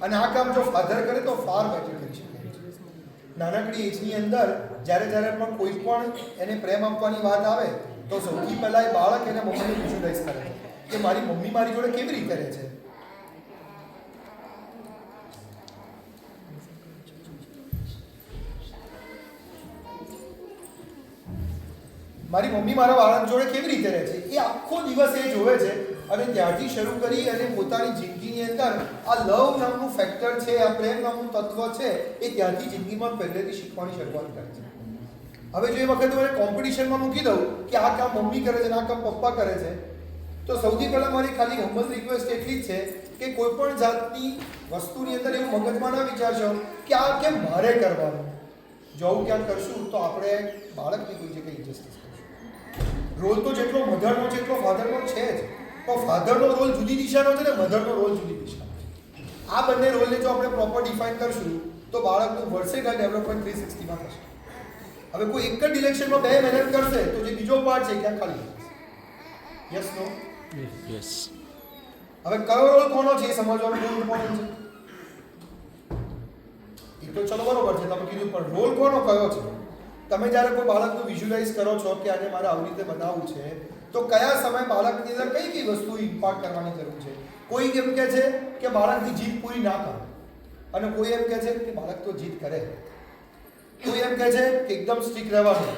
અને આ કામ જો ફાધર કરે તો ફાર બેટર કરી શકે છે. નાનકડી એજની અંદર જ્યારે પણ કોઈ પણ એને પ્રેમ આપવાની વાત આવે તો સૌથી પહેલા એ બાળક એને મમ્મીને વિઝ્યુલાઇઝ કરે કે મારી મમ્મી મારી જોડે કેવી રીતે રહે છે. મારી મમ્મી મારા બાળક જોડે કેવી રીતે રહે છે એ આખો દિવસ એ જોવે છે. અને ત્યારથી શરૂ કરી અને પોતાની જિંદગીની અંદર આ લવ નામનું ફેક્ટર છે, આ પ્રેમ નામનું તત્વ છે એ ત્યારથી જિંદગીમાં પહેલેથી શીખવાની શરૂઆત કરે છે. હવે જો એ વખતે મને કોમ્પિટિશનમાં મૂકી દઉં કે આ કામ મમ્મી કરે છે અને આ કામ પપ્પા કરે છે, તો સૌથી પહેલાં મારી ખાલી હમ્બલ રિક્વેસ્ટ એટલી જ છે કે કોઈ પણ જાતની વસ્તુની અંદર એવું મગજમાં ના વિચારશો કે આ કેમ મારે કરવાનું. જો આવું ક્યાંક કરશું તો આપણે બાળકની કોઈ જગ્યાએ ઇન્જસ્ટિસ કરશું. રોલ તો જેટલો મધરનો છે એટલો ફાધરનો છે જ, તો ફાધરનો રોલ જુદી દિશાનો છે ને મધરનો રોલ જુદી દિશાનો છે. આ બંને રોલને જો આપણે પ્રોપર ડિફાઇન કરશું તો બાળકનું વર્સેટાઇલ ડેવલપમેન્ટ 360માં થશે. હવે કોઈ એક જ ડિરેક્શનમાં બે મહેનત કરશે તો જે બીજો પાર્ટ છે ક્યાં ખાલી જશે. Yes no? યસ. હવે કયો રોલ કોનો છે એ સમજવાનું બહુ ઇમ્પોર્ટન્ટ છે. એ તો ચલો બરોબર છે તમે કીધું, પણ રોલ કોનો કયો છે? તમે જ્યારે કોઈ બાળકનું વિઝ્યુલાઇઝ કરો છો કે આને મારે આવી રીતે બનાવવું છે તો કયા સમય બાળકની અંદર કઈ કઈ વસ્તુ ઇમ્પાર્ટ કરવાની જરૂર છે. કોઈ એમ કહે છે કે બાળકની જીદ પૂરી ના કરો, અને કોઈ એમ કહે છે કે બાળક તો જીદ કરે. કોઈ એમ કહે છે કે એકદમ સ્ટ્રિક્ટ રહેવાનું,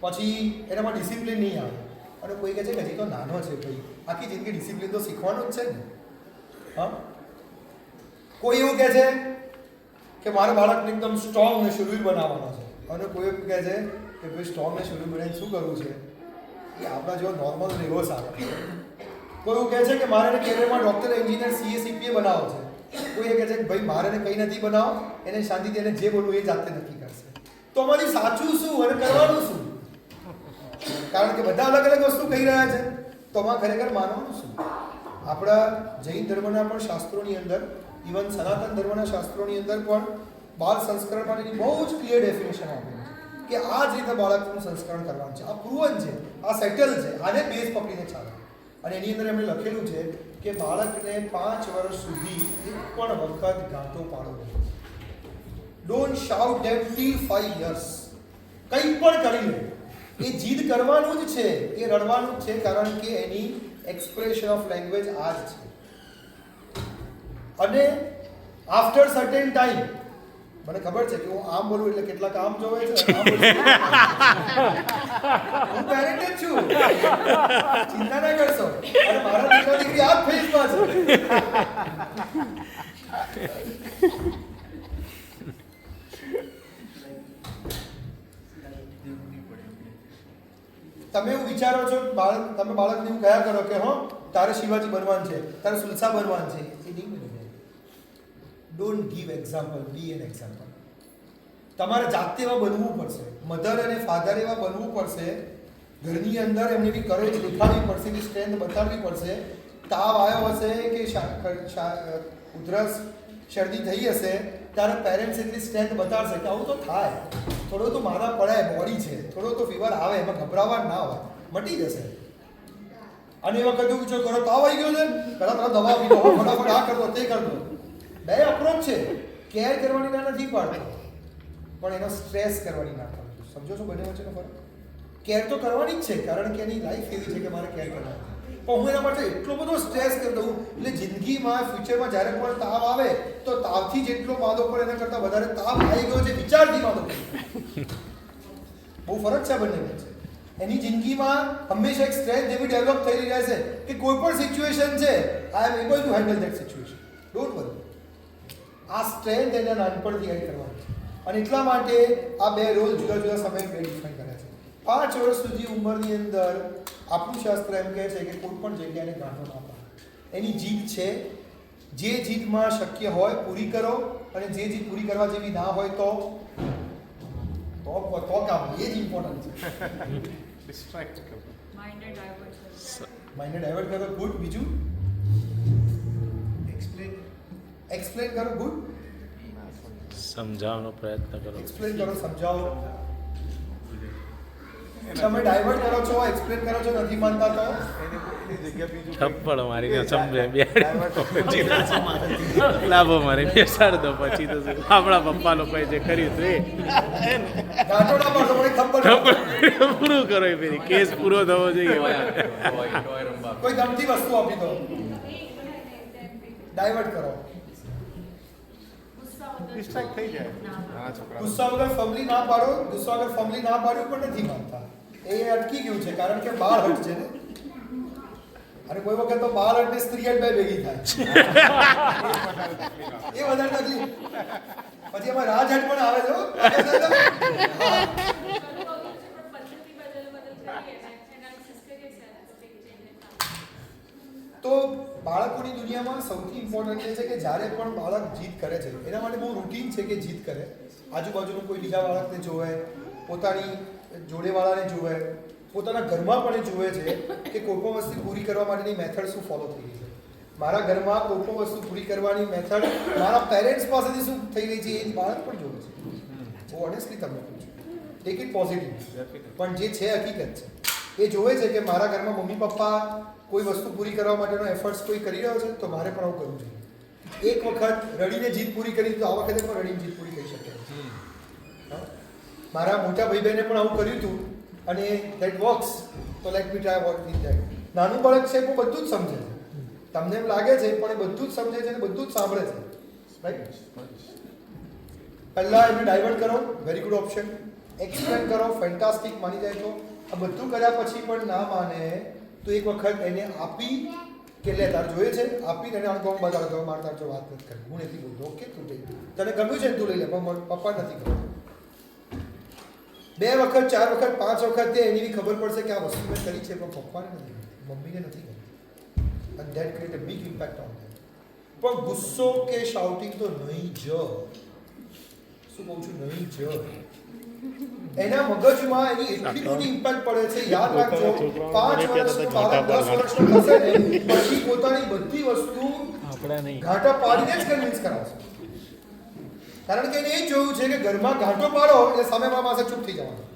પછી એનામાં ડિસિપ્લિન નહીં આવે. અને કોઈ કહે છે કે હજી તો નાનો છે ભાઈ, આખી જિંદગી ડિસિપ્લિન તો શીખવાનું જ છે ને. હા, કોઈ એવું કહે છે કે મારા બાળકને એકદમ સ્ટ્રોંગ અને શૂરવીર બનાવવાનો છે, અને કોઈ એમ કહે છે કે ભાઈ સ્ટ્રોંગ અને શૂરવીર બનાવીને શું કરવું છે, એ આપણા જેવો નોર્મલ રહેવો સારો. કોઈ એવું કહે છે કે મારે એને કેરિયરમાં ડૉક્ટર, એન્જિનિયર, સીએ, સીપીએ બનાવો છે. કોઈ એ કહે છે કે ભાઈ મારે એને કંઈ નથી બનાવો, એને શાંતિથી એને જે બોલવું એ જાતે નક્કી કરશે. તો અમારી સાચું શું અને કરવાનું શું? કારણ કે બધા અલગ અલગ વસ્તુ કહી રહ્યા છે, તો આમાં ખરેખર માનવાનું શું? આપણા જૈન ધર્મના પણ શાસ્ત્રોની અંદર, ઇવન સનાતન ધર્મના શાસ્ત્રોની અંદર પણ બાળ સંસ્કરણ માટેની બહુ જ ક્લિયર ડેફિનેશન આપેલી છે કે આ જ રીતે બાળકનું સંસ્કરણ કરવાનું છે. આ પ્રૂવન છે, આ સેટલ છે, આને બેઝ પકડીને ચાલે. અને એની અંદર એમણે લખેલું છે કે બાળકને 5 વર્ષ સુધી એક પણ વખત ગાંઠો પાડો નહીં. Don't shout them till 5 years. કંઈ પણ કરી લે, એ જીદ કરવાનું જ છે, એ રડવાનું જ છે, કારણ કે એની એક્સપ્રેશન ઓફ લેંગ્વેજ આ જ છે. અને આફ્ટર સર્ટેન ટાઈમ, મને ખબર છે કે હું આમ બોલું એટલે કેટલાક આમ જોવે છે, હું પેરેન્ટ જ છું, ચિંતા ના કરશો. અને મારા દીકરા દીકરી આ જ ફેઝમાં છે. તમે એવું વિચારો છો, તમે બાળકને એવું કયા કરો કે હો તારે શિવાજી બનવાનું છે, તારે સુલસા બનવાનું છે, એ નહીં બની જાય. Don't give example, be an example. તમારે જાતે એવા બનવું પડશે, મધર અને ફાધર એવા બનવું પડશે. ઘરની અંદર એમની બી કરેજ દેખાડવી પડશે, એની સ્ટ્રેન્થ બતાડવી પડશે. તાવ આવ્યો હશે કે ઉધરસ શરદી થઈ હશે ત્યારે પેરેન્ટ્સ એટલી સ્ટ્રેન્થ બતાડશે કે આવું તો થાય, થોડો તો મારા પડાય, બોડી છે, થોડો તો ફીવર આવે, એમાં ગભરાવા ના હોય, મટી જશે. અને એ વખતે વિચાર કરો તાવ આવી ગયો છે, પહેલાં દવા પી લો, ફટાફટ આ કરતો તે કરતો, બે અપ્રોચ છે. કેર કરવાની ના નથી પાડતો, પણ એનો સ્ટ્રેસ કરવાની ના પાડતો. સમજો છો બંને વચ્ચેનો ફરક? કેર તો કરવાની જ છે, કારણ કે એની લાઈફ એવી છે કે મારે કેર કરવાની. પણ હું એના માટે એટલો બધો સ્ટ્રેસ કરી દઉં એટલે જિંદગીમાં ફ્યુચરમાં જ્યારે પણ તાવ આવે તો તાવથી જેટલો માદો પડે એના કરતાં વધારે તાવ આવી ગયો છે વિચારથી માદો પડે. બહુ ફરક છે આ બંને વચ્ચે. એની જિંદગીમાં હંમેશા એક સ્ટ્રેન્થ એવી ડેવલપ થઈ રહી છે કે કોઈ પણ સિચ્યુએશન છે, I am able to handle that situation. Don't worry. આ સ્ટ્રેન્થ એને નાનપણથી એડ કરવાની છે. અને એટલા માટે આ બે રોલ જુદા જુદા સમયે બે ડિફાઇન કર્યા છે. 5 વર્ષ સુધી ઉંમરની અંદર આપણું શાસ્ત્ર એમ કહે છે કે કોઈ પણ જગ્યાને ગાંઠો ના પાડો. એની જીદ છે, જે જીદમાં શક્ય હોય પૂરી કરો, અને જે જીદ પૂરી કરવા જેવી ના હોય તો કામ. એ જ ઇમ્પોર્ટન્ટ છે. ડિસ્ટ્રેક્ટ કરો. માઇન્ડને ડાયવર્ટ કરો. માઇન્ડને ડાયવર્ટ કરો. ગુડ. બીજું એક્સપ્લેન કરો. ગુડ. સમજાવવાનો પ્રયત્ન કરો. એક્સપ્લેન કરો, સમજાવો. તમે ડાયવર્ટ કરો છો, એક્સપ્લેન કરો છો, નથી માનતા તો એની જગ્યા બીજું થપ્પડ મારીને સમજે લાભો મારે બેસાડ દો. પછી તો શું? આપણા પપ્પા લોકોએ જે કર્યું હતું એ ગાંઠો ના પાડો, મને ખબર પૂરું કરો. એ ફેરી કેસ પૂરો થવો જોઈએ. ટોય રમવા કોઈ ગમતી વસ્તુ આપી દો, ડાયવર્ટ કરો. ડિસ્ટ્રેક્ટ થઈ જાય નાના છોકરા. ગુસ્સા વગર ફમલી ના પાડો. ગુસ્સા વગર ફમલી ના પાડ્યું પણ નથી માનતા. એ અટકી ગયું છે, કારણ કે બાળ હટ છે ને. અને કોઈ વખત તો બાળ હટ ને સ્ત્રી હટ બે ભેગી થાય. એ વધારે તકલીફ. પછી એમાં રાજ હટ પણ આવે છે હો. તો બાળકોની દુનિયામાં સૌથી ઇમ્પોર્ટન્ટ એ છે કે જ્યારે પણ બાળક જીદ કરે છે, એના માટે બહુ રૂટીન છે કે જીદ કરે. આજુબાજુનું કોઈ બીજા બાળકને જોવે, પોતાની જોડેવાળાને જોવે, પોતાના ઘરમાં પણ એ જોવે છે કે કોઈ પણ વસ્તુ પૂરી કરવા માટેની મેથડ શું ફોલો થઈ રહી છે. મારા ઘરમાં કોઈ પણ વસ્તુ પૂરી કરવાની મેથડ મારા પેરેન્ટ્સ પાસેથી શું થઈ રહી છે એ બાળક પણ જોવે છે. બહુ ઓનેસ્ટલી તમને પૂછું, ટેક ઇટ પોઝિટિવ. પણ જે છે હકીકત છે, એ જોવે છે કે મારા ઘરમાં મમ્મી પપ્પા કોઈ વસ્તુ પૂરી કરવા માટેનો એફર્ટ્સ કોઈ કરી રહ્યો છે, તો મારે પણ આવું કરવું જોઈએ. એક વખત રડીને જીત પૂરી કરી તો આ વખતે પણ રડીને જીત પૂરી કરી શકે. મારા મોટા ભાઈ બહેને પણ આવું કર્યું હતું અને ધેટ વર્ક્સ. તો let me try what with that. નાનું બાળક છે, હું બધું જ સમજે છે. તમને એમ લાગે છે પણ એ બધું જ સમજે છે અને બધું જ સાંભળે છે. રાઈટ. પહેલા એને ડાયવર્ટ કરો, વેરી ગુડ ઓપ્શન. એક્સપ્લેન કરો, ફેન્ટાસ્ટિક, માની જાય તો. આ બધું કર્યા પછી પણ ના માને તો એક વખત એને આપી કે લે તાર જોઈએ છે, આપીને એને અણગમ બતાડો, મારે તાર જો વાત નથી કરવી, હું નથી બોલતો, ઓકે તું લઈ, તને ગમ્યું છે તું લઈ લે, પણ પપ્પા નથી ગમ્યું. 2 વખત 4 વખત 5 વખત એની બી ખબર પડશે કે આ વસ્તુ મેં કરી છે પણ પપ્પાને નથી ગમી, મમ્મીને નથી ગમી. and that create a big impact on them. પણ ગુસ્સો કે શાઉટિંગ તો નહીં જ. શું કહું છું? નહીં જ. એના મગજમાં એની એટલી બધી ઇમ્પેક્ટ પડે છે. યાદ રાખજો, 5 વર્ષનું બાળક 10 વર્ષનું થશે ને પછી પોતાની બધી વસ્તુ ઘાટા પાડીને જ કન્વિન્સ કરાવશે. કારણ કે એને એ જોયું છે કે ઘરમાં ઘાટો પાડો એટલે સામેવાળા પાસે ચૂપ થઈ જવાનું.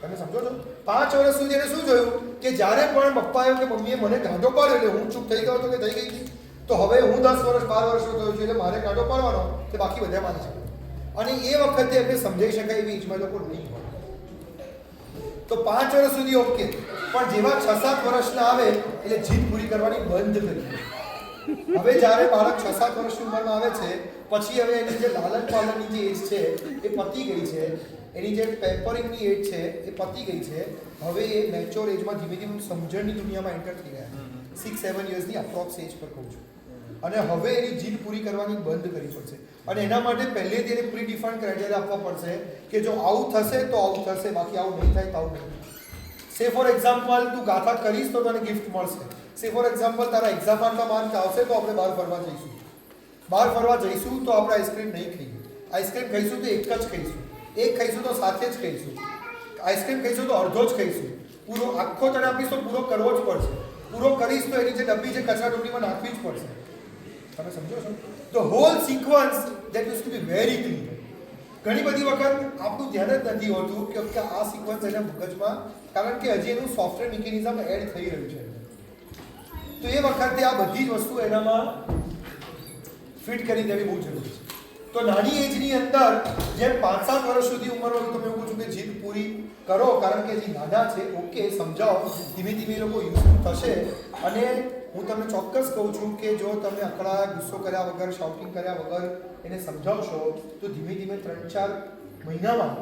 તમે સમજો છો? 5 વર્ષ સુધી એને શું જોયું કે જ્યારે પણ પપ્પાએ કે મમ્મીએ મને ઘાટો પાડ્યો એટલે હું ચૂપ થઈ ગયો તો કે થઈ ગઈ હતી. તો હવે હું 10 વર્ષ 12 વર્ષનો થયો છું એટલે મારે ઘાટો પાડવાનો કે બાકી બધા માની શકે. અને એ વખતે એમને સમજાઈ શકાય એવી એજમાં લોકો નહીં હોય. તો 5 વર્ષ સુધી ઓકે, પણ જેવા 6-7 વર્ષના આવે એટલે જીદ પૂરી કરવાની બંધ કરી. હવે જ્યારે બાળક 6-7 વર્ષની ઉંમરમાં આવે છે પછી હવે એની જે લાલન પાલનની જે એજ છે એ પતી ગઈ છે, એની જે પેમ્પરિંગની એજ છે એ પતી ગઈ છે. હવે એ મેચ્યોર એજમાં ધીમે ધીમે સમજણની દુનિયામાં એન્ટર થઈ ગયા. 6-7 યર્સની અપ્રોક્સ એજ પર કહું છું. અને હવે એની જીદ પૂરી કરવાની બંધ કરવી પડશે. અને એના માટે પહેલેથી એને પ્રી ડિફાઇન્ડ ક્રાઇટેરિયા આપવા પડશે કે જો આવું થશે તો આવું થશે, બાકી આવું નહીં થાય તો આવું નહીં. સે ફોર એક્ઝામ્પલ, તું ગાથા કરીશ તો તને ગિફ્ટ મળશે. સે ફોર એક્ઝામ્પલ, તારા એક્ઝામમાં માર્ક આવશે તો આપણે બહાર ફરવા જઈશું. બહાર ફરવા જઈશું તો આપણે આઈસ્ક્રીમ નહીં ખાઈએ. આઈસ્ક્રીમ ખાઈશું તો એક જ ખાઈશું. એક ખાઈશું તો સાથે જ ખાઈશું. આઈસ્ક્રીમ ખાઈશું તો અડધો જ ખાઈશું. પૂરો આખો તને આપીશ તો પૂરો કરવો જ પડશે. પૂરો કરીશ તો એની જે ડબ્બી છે કચરા ડબ્બીમાં નાખવી જ પડશે. તમે સમજો છો? The whole sequence that use to be very clear. ઘણી બધી વખત આપણું ધ્યાન જ નથી હોતું કે આ સિક્વન્સ એના મગજમાં, કારણ કે હજી એનું સોફ્ટવેર મિકેનિઝમ એડ થઈ રહ્યું છે. તો એ વખતે આ બધી જ વસ્તુ એનામાં ફિટ કરી દેવી બહુ જરૂરી છે. તો નાની એજની અંદર જેમ 5-7 વર્ષ સુધી ઉંમર હોય તો મેં એવું પૂછું કે જીદ પૂરી કરો, કારણ કે જે નાના છે ઓકે સમજાવો, ધીમે ધીમે એ લોકો યુઝ થશે. અને હું તમને ચોક્કસ કહું છું કે જો તમે અકળા ગુસ્સો કર્યા વગર, શાઉટિંગ કર્યા વગર એને સમજાવશો તો ધીમે ધીમે 3-4 મહિનામાં,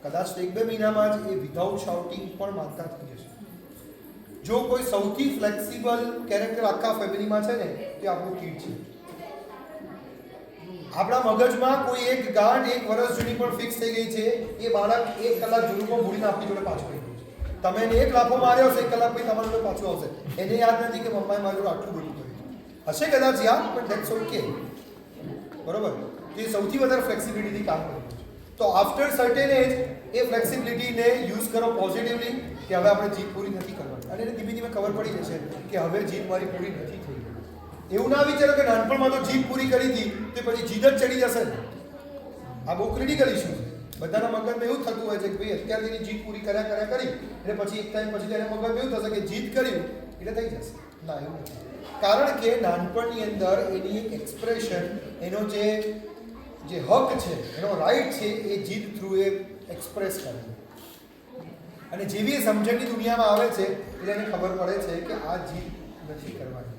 કદાચ 1-2 મહિનામાં જ એ વિધાઉટ શાઉટિંગ પણ માનતા થઈ જશે. જો કોઈ સૌથી ફ્લેક્સિબલ કેરેક્ટર આખા ફેમિલીમાં છે ને તે આપણું કિડ છે. આપણા મગજમાં કોઈ એક ગાંઠ 1 વર્ષ જૂની પણ ફિક્સ થઈ ગઈ છે. એ બાળક 1 કલાક જૂનું મૂડીને આપણી જોડે પાછું આવી ગયું છે. તમે એને 1 લાફો માર્યો હશે, 1 કલાક પછી તમારા જોડે પાછું આવશે. એને યાદ નથી કે મમ્માએ મારી જોડે આટલું બધું કર્યું હશે, કદાચ યાદ, પણ ધેટ્સ ઓકે. બરોબર? તો એ સૌથી વધારે ફ્લેક્સિબિલિટીથી કામ કરે છે. તો આફ્ટર સર્ટેન એજ એ ફ્લેક્સિબિલિટીને યુઝ કરો પોઝિટિવલી કે હવે આપણે જીત પૂરી નથી કરવાની. અને એને ધીમે ધીમે ખબર પડી જશે કે હવે જીત મારી પૂરી નથી થઈ. એવું ના વિચારો કે નાનપણમાં તો જીત પૂરી કરી હતી તો પછી જીદ જ ચડી જશે. આ બહુ ક્રિટિકલ ઇશ્યુ છે. બધાના મગજમાં એવું થતું હોય છે કે ભાઈ અત્યારથી જીત પૂરી કર્યા કરી એટલે પછી એક ટાઈમ પછી તેને મગજમાં એવું થશે કે જીત કર્યું એટલે થઈ જશે. ના, એવું નથી. કારણ કે નાનપણની અંદર એની એક એક્સપ્રેશન, એનો જે હક છે, એનો રાઈટ છે, એ જીદ થ્રુ એ એક્સપ્રેસ કરે છે. અને જેવી એ સમજણની દુનિયામાં આવે છે એટલે એને ખબર પડે છે કે આ જીદ નથી કરવાની.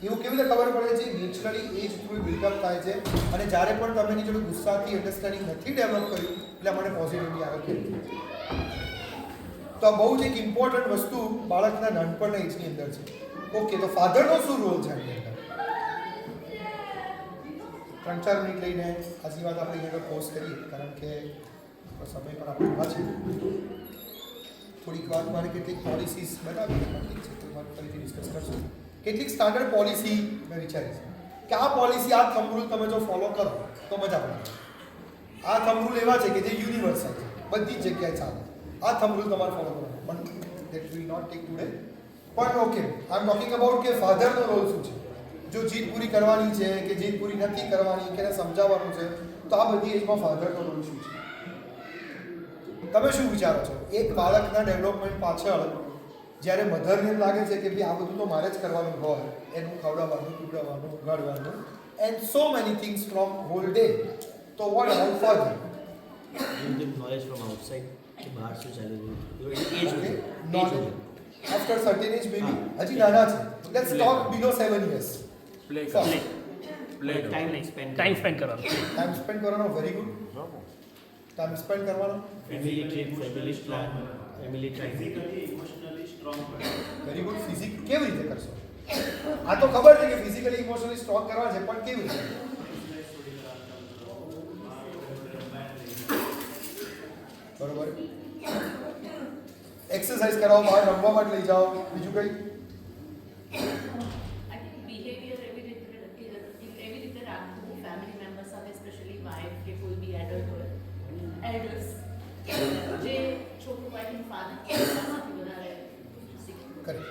એવું કેવી રીતે ખબર પડે છે? નેચરલી એજ થ્રુ બિલ્ડઅપ થાય છે. અને જ્યારે પણ તમે એની જોડે ગુસ્સાથી અન્ડરસ્ટેન્ડિંગ નથી ડેવલપ કર્યું એટલે મને પોઝિટિવલી આવે કે. તો આ બહુ જ એક ઇમ્પોર્ટન્ટ વસ્તુ બાળકના નાનપણના એજની અંદર છે. ઓકે, તો ફાધરનો શું રોલ છે આની અંદર? 3-4 મિનિટ લઈને આજની વાત આપણે અહીંયા પોઝ કરીએ, કારણ કે સમય પણ આપણો આ છે. થોડીક વાત મારે કેટલીક પોલિસીસ બતાવી છે, તો મારે ફરીથી ડિસ્કસ કરશું. કેટલીક સ્ટાન્ડર્ડ પોલિસી મેં વિચારી છે કે આ પોલિસી, આ થંબ રૂલ તમે જો ફોલો કરો તો મજા પડે. આ થંબ રૂલ એવા છે કે જે યુનિવર્સલ છે, બધી જ જગ્યાએ ચાલે. આ થંબ રૂલ તમારે ફોલો કરવાનો, પણ that will not take today. પણ okay, I am talking about કે ફાધરનો રોલ શું છે. જો જીદ પૂરી કરવાની છે કે જીદ પૂરી નથી કરવાની કે એને સમજાવવાનું છે, તો આ બધી એજમાં ફાધરનો રોલ શું છે? તમે શું વિચારો છો? એક બાળકના ડેવલપમેન્ટ પાછળ જ્યારે મધરને લાગે છે કે ભાઈ આ બધું તો મારે જ કરવાનું હોય, એનું ખવડાવવાનું, પીવડાવવાનું, ઉગાડવાનું, and so many things from whole day, તો what about father? Knowledge from outside કે બહાર શું ચાલી રહ્યું છે. Knowledge after certain age baby હજી નાના છે. Let's talk below 7 years. Play time spend કરવાનો. ટાઈમ સ્પેન્ડ કરવાનો, વેરી ગુડ. ટાઈમ સ્પેન્ડ કરવાનો, family trip, family plan, family time. Very good. Physique કેવી રીતે કરશો? આ તો ખબર છે કે ફિઝિકલી ઇમોશનલી સ્ટ્રોંગ કરવા છે, પણ કેવી રીતે? બરોબર. એક્સરસાઇઝ કરાવો, બહાર રમવા માટે લઈ જાઓ, બીજું કંઈ? બિહેવિયર એવી રીતે રાખવું ફેમિલી મેમ્બર સાથે, સ્પેશિયલી વાઇફ કે કોઈ બી એડલ્ટ હોય, એલ્ડર્સ જે છોકરું વાઇફનું ફાધર એનામાંથી વધારે શીખવું. કરી.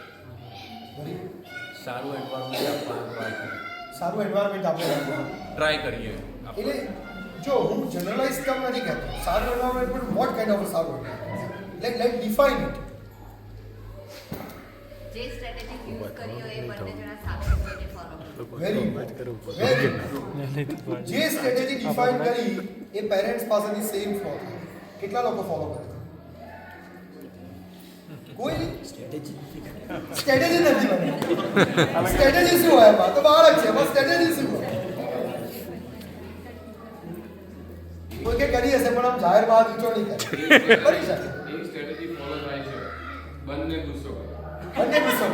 Very good. સારું એન્વાયરમેન્ટ આપવાનું ટ્રાય કરીએ. સારું એન્વાયરમેન્ટ આપણે રાખવું. ટ્રાય કરીએ. એટલે જો હું જનરલાઇઝ કામ નથી કહેતો, સારું એન્વાયરમેન્ટ, પણ વોટ કાઇન્ડ ઓફ સારું લેટ ડિફાઇન ઇટ. જે સ્ટ્રેટેજી યુઝ કરી હોય એ બંને જણા સાથે મળીને ફોલો કરો. Very good. જે સ્ટ્રેટેજી ડિફાઇન કરી એ પેરેન્ટ્સ પાસેથી સેમ ફોલો થાય. કેટલા લોકો ફોલો કરે? કોઈ સ્ટ્રેટેજી નથી બની. સ્ટ્રેટેજી શું હોય એમાં? તો બાળક છે, બસ સ્ટ્રેટેજી શું હોય? કોઈ કે કરી હશે પણ આમ જાહેરમાં ઊંચો નહીં કરે. કરી શકે. એ સ્ટ્રેટેજી ફોલો થાય છે. બંને ગુસ્સો કરે. બંને ગુસ્સો.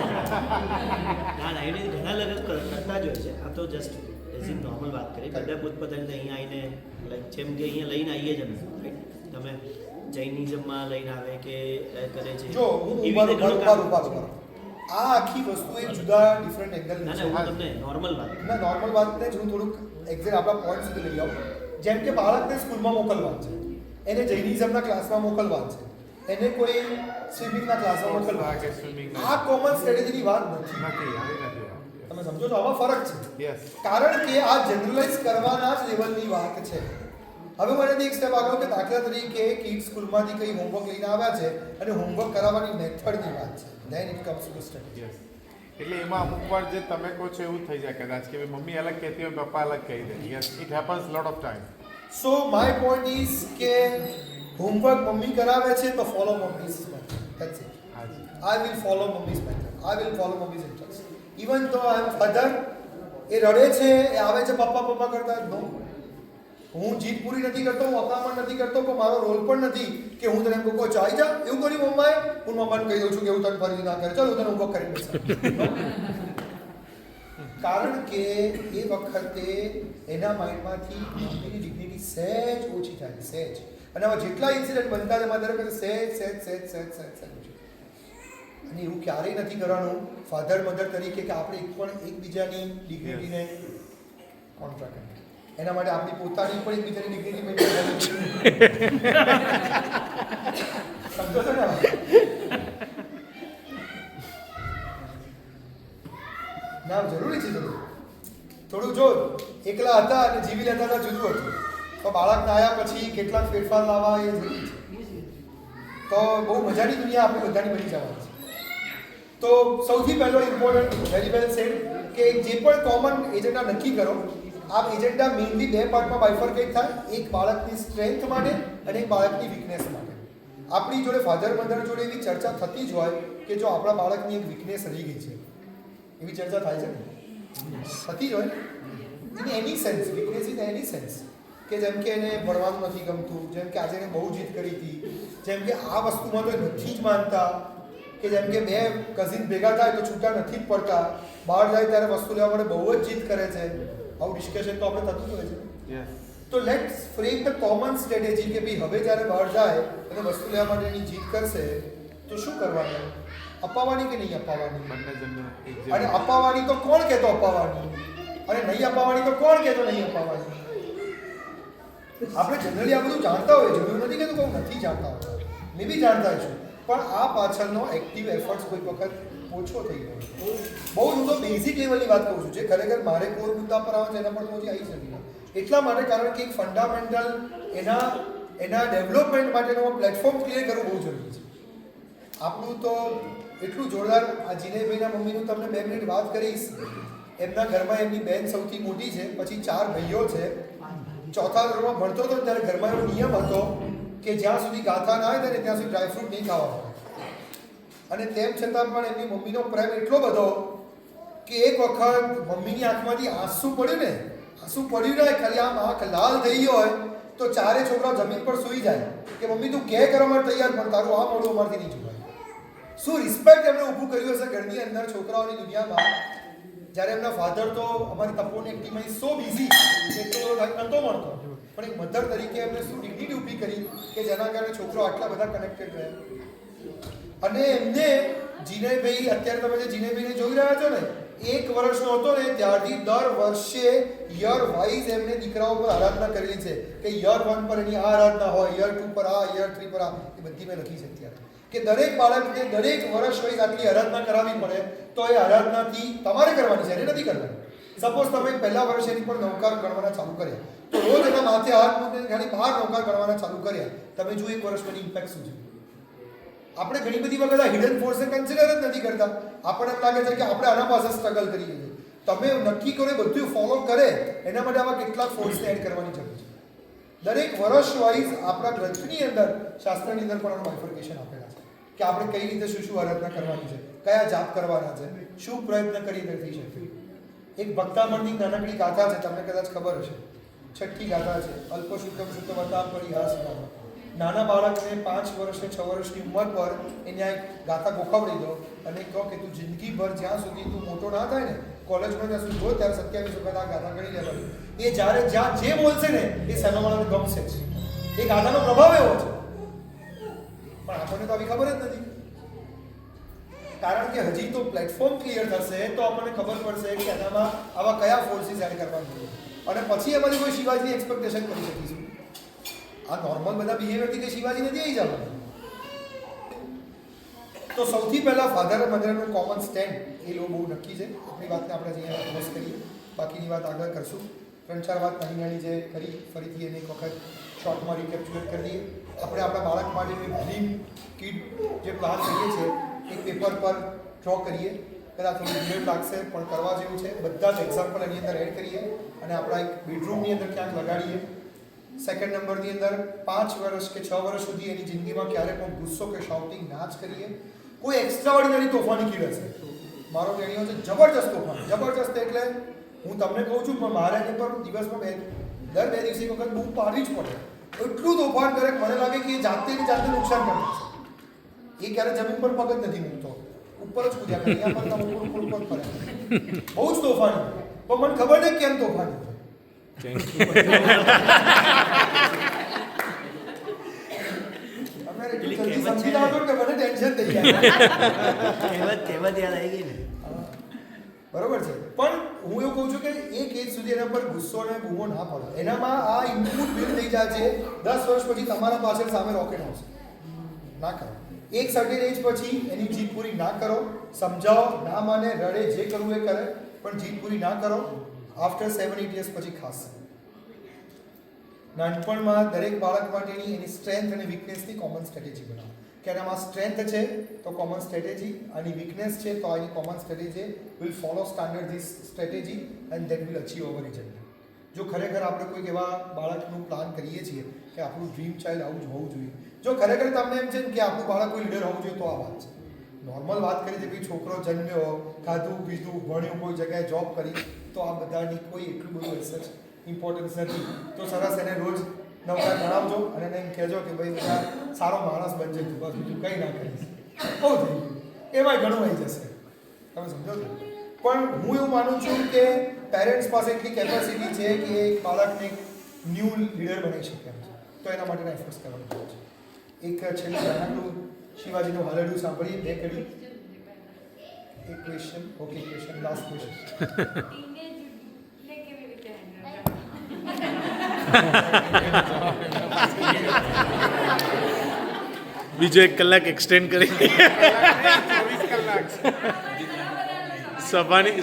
ના, એને ઘણા લગ્ન કરતા જ હોય છે. આ તો જસ્ટ એઝ ઇન નોર્મલ વાત કરી. બધા પોતપોતાની અહીંયા આવીને લાઈક જેમ કે અહીંયા લઈને આવીએ જ અમે, રાઈટ? તમે જૈનિઝમમાં લઈને આવે કે કરે છે. જો હું ઉભા આ આખી વસ્તુ એક જુદા ડિફરન્ટ એંગલ ના, હું તમને નોર્મલ વાત ના નોર્મલ વાતને જ હું થોડુંક એક્ઝેક્ટ આપણા પોઈન્ટ સુધી લઈ આવું. જેમ કે બાળકને સ્કૂલમાં મોકલવાનું છે, એને જૈનિઝમના ક્લાસમાં મોકલવાનું છે, એને કોઈ સ્વિમિંગના ક્લાસમાં મોકલવાનું છે. આ કોમન સ્ટ્રેટેજીની વાત નથી. તમે સમજો છો? આમાં ફરક છે. કારણ કે આ જનરલાઇઝ કરવાના જ લેવલની વાત છે. હવે મને એક સ્ટેપ આગળ કે દાખલા તરીકે કિડ્સ સ્કૂલમાંથી કંઈ હોમવર્ક લઈને આવ્યા છે અને હોમવર્ક કરાવવાની મેથડની વાત છે. Then it comes to study. એટલે એમાં અમુક વાર જે તમે કહો છો એવું થઈ જાય કદાચ કે મમ્મી અલગ કહેતી હોય પપ્પા અલગ કહી દે. Yes, it happens lot of time. So my point is કે હોમવર્ક મમ્મી કરાવે છે તો follow mummy's method. That's it. હાજી. I will follow mommy's method. I will follow mommy's interest. Even though I am father, એ રડે છે, એ આવે છે પપ્પા પપ્પા કરતા નો. હું જીત પૂરી નથી કરતો, હું અકામણ નથી કરતો, પણ મારો રોલ પણ નથી કે હું તને કહું ચાઈ જા એવું કર્યું મમ્માએ, હું મમ્માને કહી દઉં છું કે હું તને ફરીથી ના કરે, ચાલ હું તને હોમવર્ક કરી દઈશ. કારણ કે એ વખતે એના માઇન્ડમાંથી મમ્મીની ડિગ્નિટી સહેજ ઓછી થાય, સહેજ. અને હવે જેટલા ઇન્સિડન્ટ બનતા છે મારા દરેક સહેજ સહેજ સહેજ સહેજ સહેજ સહેજ ઓછી. અને એવું ક્યારેય નથી કરવાનું ફાધર મધર તરીકે કે આપણે એકબીજાની ડિગ્નિટીને કોન્ટ્રા કરીએ. એના માટે આપણી પોતાની પણ એકબીજાની ડિગ્નિટી મેન્ટેન સમજો છો ને? ના જરૂરી છે થોડું જો એકલા હતા અને જીવી લેતા હતા જુદું હતું. તો બાળકને આવ્યા પછી કેટલાક ફેરફાર લાવવા એ જરૂરી છે. તો બહુ મજાની દુનિયા આપણી બધાની બની જવાની છે. તો સૌથી પહેલો ઇમ્પોર્ટન્ટ વેરી વેલ સેડ કે જે પણ કોમન એજન્ડા નક્કી કરો. આ એજન્ડા મેઇનલી બે પાર્ટમાં બાયફર્કેટ થાય. એક બાળકની સ્ટ્રેન્થ માટે અને એક બાળકની વીકનેસ માટે. આપણી જોડે ફાધર મધર જોડે એવી ચર્ચા થતી જ હોય કે જો આપણા બાળકની એક વીકનેસ રહી ગઈ છે, એવી ચર્ચા થાય છે ને, થતી જ હોય ને. In any sense, weakness in any sense કે જેમ કે એને ભણવાનું નથી ગમતું, જેમ કે આજે એને બહુ જીદ કરી હતી, જેમ કે આ વસ્તુમાં તો નથી જ માનતા, કે જેમ કે બે કઝિન ભેગા થાય તો છૂટા નથી જ પડતા, બહાર જાય ત્યારે વસ્તુ લેવા માટે બહુ જ જીદ કરે છે. આવું ડિસ્કશન તો આપણે થતું જ હોય છે. તો let's frame the common strategy કે ભાઈ હવે જ્યારે બહાર જાય અને વસ્તુ લેવા માટે એની જીદ કરશે તો શું કરવાનું? અપાવવાની કે નહીં અપાવવાની? બંને જણને એક જેવું. અને અપાવવાની તો કોણ કહેતો અપાવવાની, અને નહીં અપાવવાની તો કોણ કહેતો નહીં અપાવવાની? આપણે જનરલી આ બધું જાણતા હોય, જરૂર નથી કે કોઈ નથી જાણતા હોતા, મેં બી જાણતા છું, પણ આ પાછળનો એક્ટિવ એફર્ટ્સ કોઈ વખત ઓછો થઈ ગયો. બહુ હું તો બેઝિક લેવલની વાત કરું છું, જે ખરેખર મારે કોર મુદ્દા પર આવે છે એના પર હજી આવી નથી. એટલા માટે કારણ કે એક ફંડામેન્ટલ એના ડેવલપમેન્ટ માટેનો પ્લેટફોર્મ ક્લિયર કરવું બહુ જરૂરી છે. આપણું તો એટલું જોરદાર. આ જીનેભાઈના મમ્મીનું તમને 2 મિનિટ વાત કરીશ. એમના ઘરમાં એમની બેન સૌથી મોટી છે, પછી 4 ભાઈઓ છે. ચોથા ધોરણમાં ભણતો હતો ત્યારે ઘરમાં એવો નિયમ હતો કે જ્યાં સુધી ગાથા ના આવે ત્યાં સુધી ડ્રાયફ્રૂટ નહીં ખાવા. અને તેમ છતાં પણ એમની મમ્મીનો પ્રેમ એટલો બધો કે એક વખત મમ્મીની આંખમાંથી આંસુ પડ્યું ને ખાલી આમ આંખ લાલ થઈ હોય તો 4 છોકરાઓ જમીન પર સૂઈ જાય કે મમ્મી તું કે કરવા માટે તૈયાર પણ તારું આ મોડું અમારથી નહીં જોવાય. શું રિસ્પેક્ટ એમણે ઊભું કર્યું હશે ઘરની અંદર છોકરાઓની દુનિયામાં. જ્યારે એમના ફાધર તો અમારી તપોની એક્ટિવમાં સો બિઝી એટલો બધો ટાઈમ નહોતો મળતો, પણ એક મધર તરીકે એમને શું ડિગ્નિટી ઊભી કરી કે જેના કારણે છોકરો આટલા બધા કનેક્ટેડ રહે. અને એમને જીનેભાઈ, અત્યારે તમે જે જીનેભાઈને જોઈ રહ્યા છો ને, 1 વર્ષનો હતો ને ત્યારથી દર વર્ષે યર વાઇઝ એમને દીકરાઓ પર આરાધના કરેલી છે કે યર 1 પર એની આ આરાધના હોય, યર 2 પર આ, યર 3 પર આ. એ બધી મેં લખી છે અત્યારે કે દરેક બાળકને દરેક વર્ષ વાઇઝ આટલી આરાધના કરાવવી પડે. તો એ આરાધનાથી તમારે કરવાની છે, એને નથી કરવાની. સપોઝ તમે પહેલા વર્ષે એની પર નવકાર ગણવાના ચાલુ કર્યા તો રોજ એના માથે હાથ મૂકીને ખાલી 12 નવકાર ગણવાના ચાલુ કર્યા. તમે જુઓ 1 વર્ષ પછી ઇમ્પેક્ટ શું છે. આપણે ઘણી બધી વખત આ હિડન ફોર્સને કન્સિડર જ નથી કરતા. આપણને એમ લાગે છે કે આપણે આના પાસે સ્ટ્રગલ કરીએ છીએ. તમે નક્કી કરો એ બધું ફોલો કરે એના માટે આવા કેટલાક ફોર્સને એડ કરવાની જરૂર છે. દરેક વર્ષ વાઇઝ આપણા ગ્રંથની અંદર, શાસ્ત્રની અંદર પણ આનું બાયફર્કેશન આપેલા છે કે આપણે કઈ રીતે શું આરાધના કરવાની છે, કયા જાપ કરવાના છે, શું પ્રયત્ન કરીને થઈ શકે. એક ભક્તામણની નાનકડી ગાથા છે, તમને કદાચ ખબર હશે. 6ઠ્ઠી ગાથા છે. અલ્પ શુક્કમ શુક્કવતામ પરિહાસ. નાના બાળકને 5 વર્ષ ને 6 વર્ષની ઉંમર પર એને એક ગાથા ગોખાવડી દો અને કહો કે તું જિંદગીભર જ્યાં સુધી તું મોટો ના થાય ને, કોલેજમાં જ્યાં સુધી જો ત્યારે 27 વખત આ ગાથા ગણી લેવાની. એ જ્યારે જ્યાં જે બોલશે ને એ સામેવાળાને ગમશે જ. એ ગાથાનો પ્રભાવ એવો છે. પણ આપણને તો આવી ખબર જ નથી, કારણ કે હજી તો પ્લેટફોર્મ ક્લિયર થશે તો આપણને ખબર પડશે કે એનામાં આવા કયા ફોર્સિસ એડ કરવાનું, અને પછી એમાંથી કોઈ શિવાજીની એક્સપેક્ટેશન કરી શકીશું. આ નોર્મલ બધા બિહેવિયરથી કે શિવાજી નથી આવી જવાનું. તો સૌથી પહેલાં ફાધર મધરનું કોમન સ્ટેન્ડ એ લોકો બહુ નક્કી છે. આપણી વાતને આપણે અહીંયા ક્લોઝ કરીએ, બાકીની વાત આગળ કરશું. 3-4 વાત નાની જે કરી ફરીથી એને એક વખત શોર્ટમાં રિકેપ્ચ્યુલેટ કરી દઈએ. આપણે આપણા બાળક માટેની ડ્રીમ કિડ જે પ્લાન કરીએ છીએ એક પેપર પર ડ્રો કરીએ કદાચ થોડું ડિલેટ લાગશે પણ કરવા જેવું છે. બધા જ એક્ઝામ્પલ એની અંદર એડ કરીએ અને આપણા એક બેડરૂમની અંદર ક્યાંક લગાડીએ. સેકન્ડ નંબરની અંદર 5 વર્ષ કે 6 વર્ષ સુધી એની જિંદગીમાં ક્યારેય પણ ગુસ્સો કે શાઉટિંગ ના જ કરીએ. કોઈ એક્સ્ટ્રાઓર્ડિનરી તોફાની કીડ હશે. મારો ટેણીઓ છે જબરજસ્ત તોફાન, જબરજસ્ત એટલે હું તમને કહું છું પણ મારે એની પર દિવસમાં દર 2 દિવસે એક વખત બૂમ પાડવી જ પડે. એટલું તોફાન કરે કે મને લાગે કે એ જાતે નુકસાન કરે છે. એ ક્યારે જમીન પર પગ જ નથી મૂકતો, ઉપર જ કૂદ્યા કરે. અહીંયા પર તમે ઉપર ફરે. બહુ જ તોફાની, પણ મને ખબર નહીં કેમ તોફાની. સમજી જાવ કે મને ટેન્શન થઈ જાય. કહેવત યાદ આવી ગઈ ને. બરોબર છે, પણ હું એવું કહું છું કે એક એજ સુધી એના પર ગુસ્સો અને બૂમો ના પડે. એનામાં આ ઇનપુટ બિલ્ડ થઈ જાય છે. 10 વર્ષ પછી તમારા પાછળ સામે રોકેટ આવશે. ના કરો. એક સર્ટેન એજ પછી એની જીત પૂરી ના કરો. સમજાવો, ના માને, રડે, જે કરવું એ કરે, પણ જીત પૂરી ના કરો. આફ્ટર 7-8 years પછી ખાસ નાનપણમાં દરેક બાળક માટેની એની સ્ટ્રેન્થ અને વીકનેસની કોમન સ્ટ્રેટેજી બનાવો. કે એનામાં સ્ટ્રેન્થ છે તો કોમન સ્ટ્રેટેજી, આની વીકનેસ છે તો આની common strategy will follow standard this strategy and that will achieve our agenda. જો ખરેખર આપણે કોઈક એવા બાળકનું પ્લાન કરીએ છીએ કે આપણું ડ્રીમ ચાઇલ્ડ આવું જ હોવું જોઈએ, જો ખરેખર તમને એમ છે કે આપણું બાળક કોઈ લીડર હોવું જોઈએ તો આ વાત છે. નોર્મલ વાત કરી છે કે છોકરો જન્મ્યો, ખાધું પીધું, ભણ્યું, કોઈ જગ્યાએ જોબ કરી, તો આ બધાની કોઈ એટલું બધું એસેસ ઇમ્પોર્ટન્સ નથી. તો સરસ એને રોજ નવરા ભણાવજો અને એને એમ કહેજો કે ભાઈ બધા સારો માણસ બનજે, તું બસ બીજું કંઈ ના કરીશ. બહુ થઈ ગયું, એમાંય ઘણું આવી જશે. તમે સમજો છો? પણ હું એવું માનું છું કે પેરેન્ટ્સ પાસે એટલી કેપેસિટી છે કે એક બાળકને ન્યૂ લીડર બની શકે એમ છે. તો એના માટેના એફર્ટ્સ કરવાનું છે. એક છેલ્લું નાનકડું શિવાજીનું હાલરડું સાંભળીએ, 2 કડી. એક question, okay question, last question. બીજો 1 કલાક એક્સટેન્ડ કરી. 24 કલાક.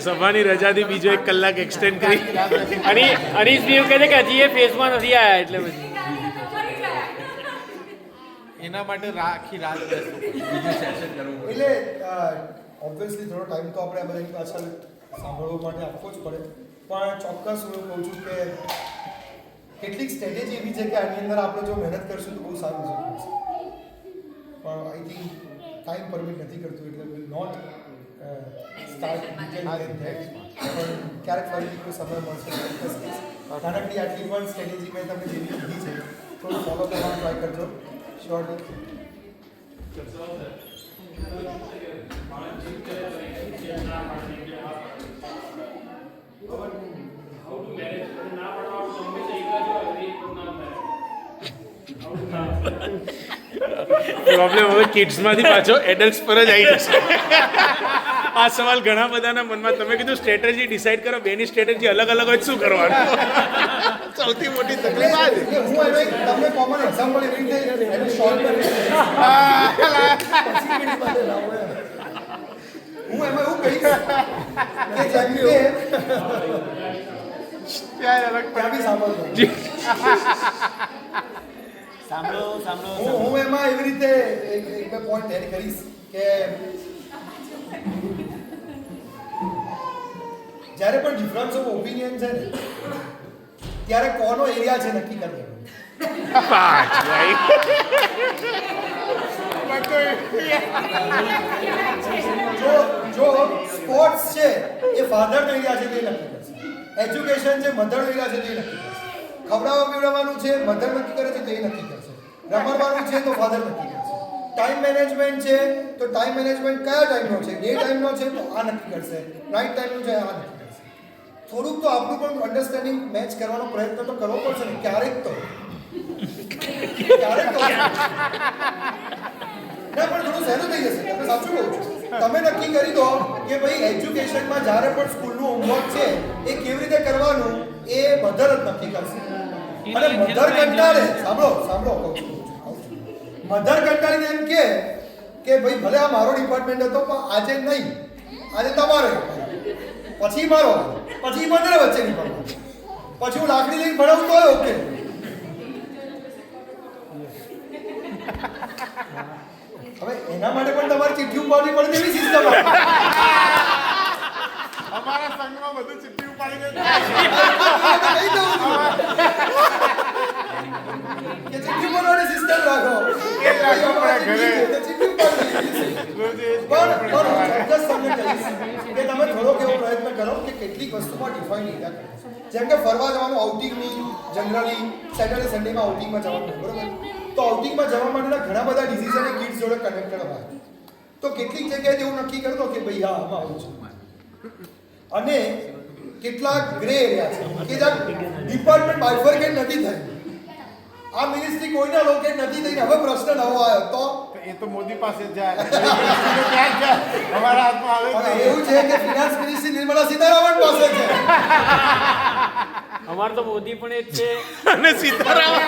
સભાની રજાથી બીજો 1 કલાક એક્સટેન્ડ કરી. અનીસ બી એવું કહે છે કે હજી એ ફેઝમાં નથી આવ્યા એટલે પછી એના માટે આખી રાત બેસવું પડે. બીજું સેશન કરવું પડે. એટલે ઓબ્વિયસલી થોડો ટાઈમ તો આપણે આ બધાની પાછળ સાંભળવા માટે આપવો જ પડે. પણ ચોક્કસ હું એવું કહું છું કે કેટલીક સ્ટ્રેટેજી એવી છે કે આની અંદર આપણે જો મહેનત કરશું તો બહુ સારું રિઝલ્ટ મળશે. પણ આઈ થિંક ટાઈમ પરમિટ નથી કરતું એટલે વિલ નોટ સ્ટાર્ટ પણ ક્યારેક ફરીથી કોઈ સમય મળશે. નાનકડી આટલી પણ સ્ટ્રેટેજી મેં તમને જેવી કીધી છે થોડું ફોલો કરવાનું ટ્રાય કરજો. શ્યોરલી. પ્રોબ્લેમ હવે કિડ્સમાંથી પાછો એડલ્ટ્સ પર જ આવી જશે. આ સવાલ ઘણા બધાના મનમાં. તમે કીધું સ્ટ્રેટેજી ડિસાઈડ કરો, બેની સ્ટ્રેટેજી અલગ અલગ હોય, શું કરવાનું? સૌથી મોટી તકલીફ આ છે. હું તમને કોમન એક્ઝામ્પલ એવી રીતે એને શોર્ટ હું એમાં એવું કહીશ કે જેમ કે ત્યાં બી સાંભળજો. હું એમાં એવી રીતે એક બે પોઈન્ટ એડ કરીશ કે જ્યારે પણ ડિફરન્સ ઓફ ઓપિનિયન છે ને ત્યારે કોનો એરિયા છે નક્કી કરી જો સ્પોર્ટ્સ છે એ ફાધરનો એરિયા છે તે નક્કી કરશે. એજ્યુકેશન છે મધરનો એરિયા છે તે નક્કી કરશે. ખવડાવવા પીવડાવવાનું છે મધર નક્કી કરે છે તે નક્કી કરશે. રમવાનું છે તો ફાધર નક્કી કરશે. ટાઈમ મેનેજમેન્ટ છે તો ટાઈમ મેનેજમેન્ટ કયા ટાઈમનો છે, ડે ટાઈમનો છે તો આ નક્કી કરશે, નાઇટ ટાઈમનો છે આ નક્કી કરશે. થોડુંક તો આપણું પણ અન્ડરસ્ટેન્ડિંગ મેચ કરવાનો પ્રયત્ન તો કરવો પડશે ને ક્યારેક તો. ના પણ થોડું સહેલું થઈ જશે. તમે સાચું કહું છું. તમે નક્કી કરી દો કે ભાઈ એજ્યુકેશનમાં જ્યારે પણ સ્કૂલનું હોમવર્ક છે એ કેવી રીતે કરવાનું એ મધર જ નક્કી કરશે. અને મધર કંટાળે, સાંભળો કહું છું, મધર કંટાળીને એમ કે ભાઈ ભલે આ મારો ડિપાર્ટમેન્ટ હતો પણ આજે નહીં, આજે તમારો, પછી મારો, પછી મધર વચ્ચે નીકળવાનું, પછી હું લાકડી લઈને ભણાવું તો ઓકે. હવે એના માટે પણ તમારે ચિઠ્ઠી ઉપાડવી પડે તેવી સિસ્ટમ અમારા સંઘમાં બધું ચીઠી ઉપાડીને કહી દઉં છું. કે ચીઠી ઉપાડવાની સિસ્ટમ રાખો. એ જ રાખવું પડે ઘરે. તો ચીઠી ઉપાડવી. રોજ એ જ પણ કરવું હું પડે. ચોક્કસ તમને કહીશ કે તમે થોડોક એવો પ્રયત્ન કરો કે કેટલીક વસ્તુમાં ડિફાઇન લીધા કરો. જેમ કે ફરવા જવાનું આઉટિંગની જનરલી સેટરડે સન્ડેમાં આઉટિંગમાં જવાનું બરોબર, તો આઉટિંગમાં જવા માટેના ઘણા બધા ડિસિઝન એ કિડ્સ જોડે કનેક્ટેડ હોય. તો કેટલીક જગ્યાએ એવું નક્કી કરતો કે ભાઈ હા આમાં આવું છે, અને કેટલાક ગ્રે એરિયા છે કે જ્યાં ડિપાર્ટમેન્ટ બાયફર્કેટ નથી થયું. આ મિનિસ્ટ્રી કોઈના લોકેટ નથી થઈ. હવે પ્રશ્ન નવો આવ્યો તો એ તો મોદી પાસે જ જાય. ત્યાં જ જાય. અમારા હાથમાં આવે અને જ નહીં. એવું છે કે ફિનાન્સ મિનિસ્ટ્રી નિર્મલા સીતારામન પાસે છે. અમારે તો મોદી પણ એ જ છે. અને સીતારામન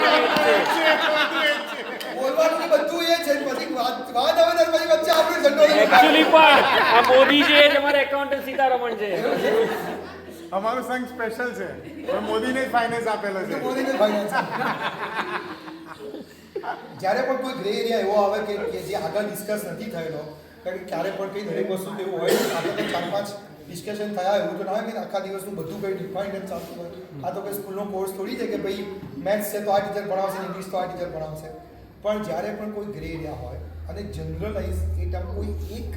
બોલવાનું ને બધું એ છે. પછી વાત હવે પછી વચ્ચે આપણે ઝંડો લઈને એકચ્યુઅલી પણ આ મોદી છે એ તમારા એકાઉન્ટન્ટ સીતારમણ છે. અમારું સંઘ સ્પેશિયલ છે, પણ મોદીને જ ફાઇનાન્સ આપેલો છે. મોદીને ફાઇનાન્સ જ્યારે પણ કોઈ ગ્રે એરિયા એવો આવે કે જે આગળ ડિસ્કસ નથી થયેલો, કારણ કે ક્યારે પણ કંઈ દરેક વસ્તુ એવું હોય આગળ તો 4-5 ડિસ્કશન થયા, એવું તો ના હોય કે આખા દિવસનું બધું કંઈ ડિફાઇન્ડ જ ચાલતું હોય. આ તો કંઈ સ્કૂલનો કોર્સ થોડી છે કે ભાઈ મેથ્સ છે તો આ ટીચર ભણાવશે, ઇંગ્લિશ તો આ ટીચર ભણાવશે. પણ જ્યારે પણ કોઈ ગ્રે એરિયા હોય અને જનરલાઇઝ એ ટર્મ કોઈ એક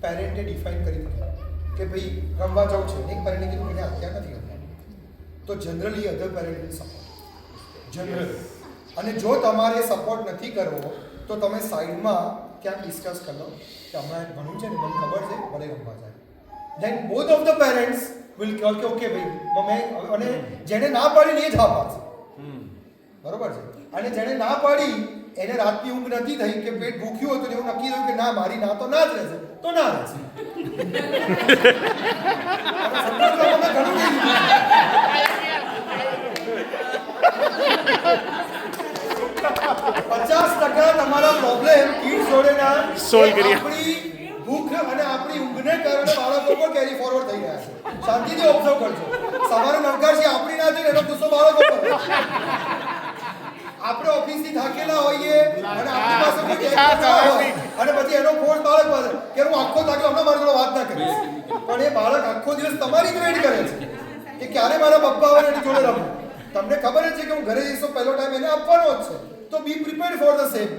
પેરેન્ટે ડિફાઇન કરી દીધું કે ભાઈ રમવા જવું છે, એક પેરેન્ટે કીધું કે અત્યારે નથી રમવાનું, તો generally other parent will support generally. અને જો તમારે સપોર્ટ નથી કરવો તો તમે સાઈડમાં ક્યાંક ડિસ્કસ કરો કે હમણાં ભણવું છે ને મને ખબર છે ભલે રમવા જાય. Then both of the parents will કહો કે ઓકે ભાઈ મમ્મી, અને જેને ના પાડી એ જ હા પાડશે, બરોબર છે. અને જેને ના પાડી એને રાતની ઊંઘ નથી થઈ કે પેટ ભૂખ્યું હતું એવું નક્કી થયું કે ના મારી ના તો ના જ રહેશે, તો ના રહેશે. ઘણું કઈ 50% તમારા પ્રોબ્લેમ કિડ્સ જોડેના Solve કરીએ. આપણી ભૂખ અને આપણી ઊંઘને કારણે બાળકો પર કેરી ફોરવર્ડ થઈ રહ્યા છે. શાંતિથી ઓબ્ઝર્વ કરજો. સવારે નવકાશી આપણી ના થઈને એનો ગુસ્સો બાળકો પર. આપણે ઓફિસથી થાકેલા હોઈએ અને આપણી પાસે કોઈ ટેક્સ ના હોય અને પછી એનો ફોર્સ બાળક પાસે કે હું આખો થાક્યો, હમણાં મારી જોડે વાત ના કરીશ. પણ એ બાળક આખો દિવસ તમારી જ વેઇટ કરે છે કે ક્યારે મારા પપ્પા આવે એની જોડે રમું. તમને ખબર જ છે કે હું ઘરે જઈશ તો પહેલો ટાઈમ એને આપવાનો જ છે. તો બી પ્રિપેર્ડ ફોર ધ સેમ.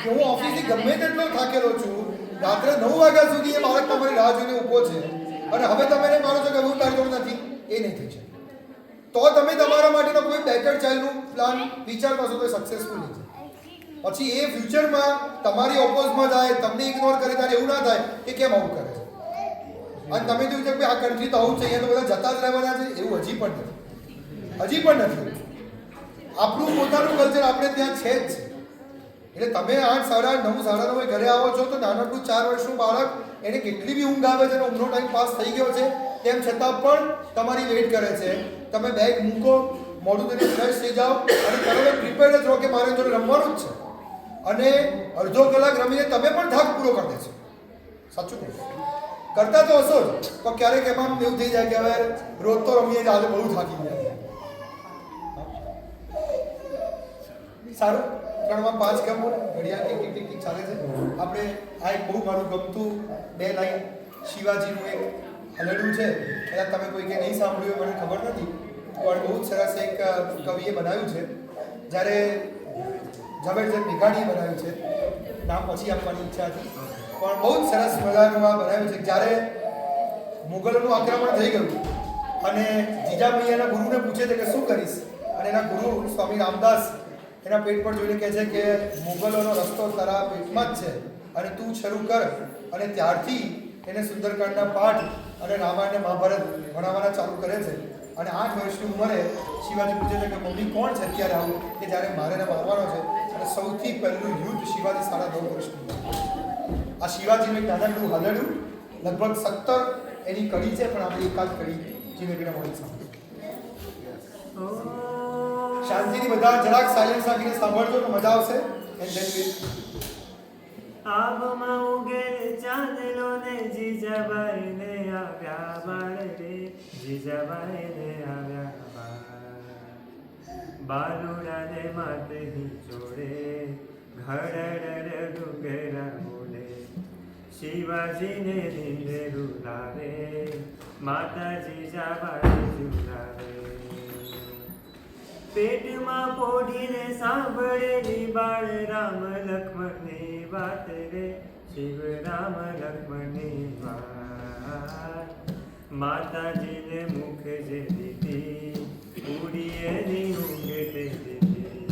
કે હું ઓફિસથી ગમે તેટલો થાકેલો છું, રાત્રે 9 વાગ્યા સુધી એ બાળક તમારી રાહ જોઈને ઊભો છે અને હવે તમે એને માનો છો કે હું તારી જોડે નથી, એ નહીં થઈ શકે. તો તમે તમારા માટેનો કોઈ બેટર ચાઇલ્ડનું પ્લાન વિચાર કરશો તો સક્સેસફુલ નહીં છે. પછી એ ફ્યુચરમાં તમારી ઓપોઝમાં જાય, તમને ઇગ્નોર કરે, ત્યારે એવું ના થાય કે કેમ આવું કરે છે. અને તમે જોયું છે કે આ કન્ટ્રી તો આવું છે, અહીંયા તો બધા જતા જ રહેવાના છે, એવું હજી પણ નથી. હજી પણ નથી. આપણું પોતાનું કલ્ચર આપણે ત્યાં છે જ. એટલે તમે 8, 9:30, 9:30 ઘરે આવો છો તો નાનકડું 4 વર્ષનું બાળક એને કેટલી બી ઊંઘ આવે છે અને ઊંઘનો ટાઈમ પાસ થઈ ગયો છે તેમ છતાં પણ તમારી વેઇટ કરે છે. તમે બેગ મૂકો, મોઢું ધોઈને ફ્રેશ થઈ જાઓ અને તમે પ્રિપેર્ડ જ રહો કે મારે જોડે રમવાનું જ છે. અને અડધો કલાક રમીને તમે પણ થાક પૂરો કરી દેશો. સાચું કહું કરતા તો હશો જ, તો ક્યારેક એમાં એવું થઈ જાય કે હવે રોજ તો રમીએ જ, આજે બહુ થાકી ગયા. સારું, 3 માં 5 ગમો ઘડિયાળ ટીક ચાલે છે. આપણે આ એક બહુ મારું ગમતું 2 લાઈન શિવાજીનું એક હલડું છે, કદાચ તમે કોઈકે નહીં સાંભળ્યું મને ખબર નથી, પણ બહુ જ સરસ એક કવિએ બનાવ્યું છે. જ્યારે ઝવેરચંદ મેઘાણીએ બનાવ્યું છે, નામ પછી આપવાની ઈચ્છા હતી, પણ બહુ જ સરસ મજાનું આ બનાવ્યું છે. જ્યારે મુગલોનું આક્રમણ થઈ ગયું અને જીજામૈયાના ગુરુને પૂછે છે કે શું કરીશ, અને એના ગુરુ સ્વામી રામદાસ એના પેટ પર જોઈને કહે છે કે મુગલોનો રસ્તો તારા પેટમાં જ છે અને તું શરૂ કર. અને ત્યારથી એને સુંદરકાંડના પાઠ અને રામાયણ અને મહાભારત ભણાવવાના ચાલુ કરે છે. અને 8 વર્ષની ઉંમરે શિવાજી પૂછે છે કે મમ્મી કોણ છે અત્યારે આવું કે જ્યારે મારે એને મારવાનો છે. અને સૌથી પહેલું યુદ્ધ શિવાજી 9.5 વર્ષનું. આ શિવાજીનું એક નાનકડું હલડું, લગભગ 17 એની કડી છે, પણ આપણે એકાદ કડી જીનેબીના મોડી સાંભળ્યું. શાંતિથી બધા જરાક સાયલેન્સ રાખીને સાંભળજો તો મજા આવશે. એન્ડ ધેન વી આબમાં ઉગેલ ચાંદલો ને જીજાબાઈ ને આવ્યા બાળ રે, જીજાબાઈ ને આવ્યા બાળ. બાલુડા ને માથે જોડે ઘડડ ડુંગરા બોલે, શિવાજીને નિંદે રૂલાવે, માતાજી જાબાએ ઝુલાવે. પેટમાં પોઢીને સાંભળેલી બાળ રામ લક્ષ્મણની વાત રે, શિવ રામ લક્ષ્મણની વાત. માતાજીને મુખ જે દીધી, ઉડી એની ઊંઘ તે દીધી.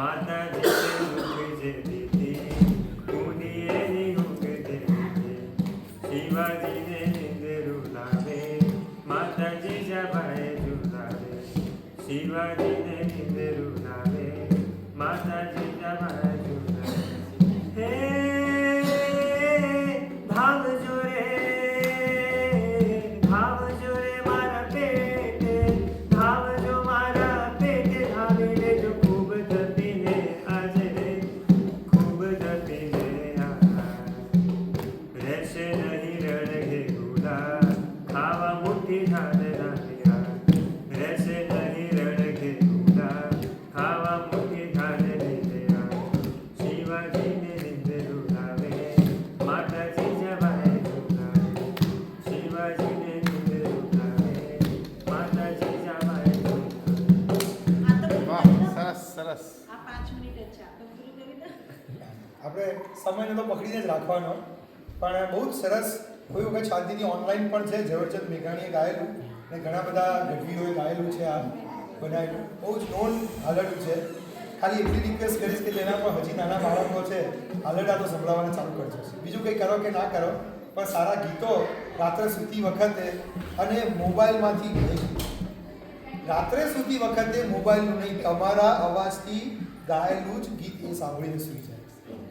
માતાજીને મુખ જે દીધી, ઉડી એની ઊંઘ તે દીધી. શિવાજીને નિંદ રૂલાવે, માતાજી જાબાએ ઝુલાવે. શિવાજીને નિંદ રૂલાવે, માતાજી જાબાએ ઝુલાવે. હે ધાવજો રે, ધાવજો રે મારા પેટે, ધાવજો મારા પેટે. ધાવી લેજો ખૂબ ધપીને આજે રે, ખૂબ ધપીને આ. રહેશે નહીં રડગે ગુલા, ખાવા મુઠ્ઠી ધાન રાખ્યા. રહેશે નહીં રડગે ગુલા, ખાવા મુઠ્ઠી ધાન લીધા. શિવાજીને નિંદ રૂલાવે, માતાજી જવાય ઝુલાવે. શિવાજીને નિંદ રૂલાવે, માતાજી જવાય ઝુલાવે. વાહ સરસ સરસ. આ 5 મિનિટ જ છે, આપણે પૂરું કરી દો. આપણે સમયને તો પકડીને જ રાખવાનો, પણ બહુ જ સરસ. કોઈ વખત શાંતિથી ઓનલાઈન પણ છે ઝવેરચંદ મેઘાણીએ ગાયેલું અને ઘણા બધા ગઢવીઓએ ગાયેલું છે. આ બનાવેલું બહુ જ નોન હાલડું છે. ખાલી એટલી રિક્વેસ્ટ કરીશ કે જેના પર હજી નાના બાળકો છે હાલડા તો સંભળાવવાને ચાલુ કરજો. બીજું કંઈ કરો કે ના કરો, પણ સારા ગીતો રાત્રે સૂતી વખતે અને મોબાઈલમાંથી નહીં, રાત્રે સૂતી વખતે મોબાઈલનું નહીં, તમારા અવાજથી ગાયેલું જ ગીત એ સાંભળીને સૂઈ જાય.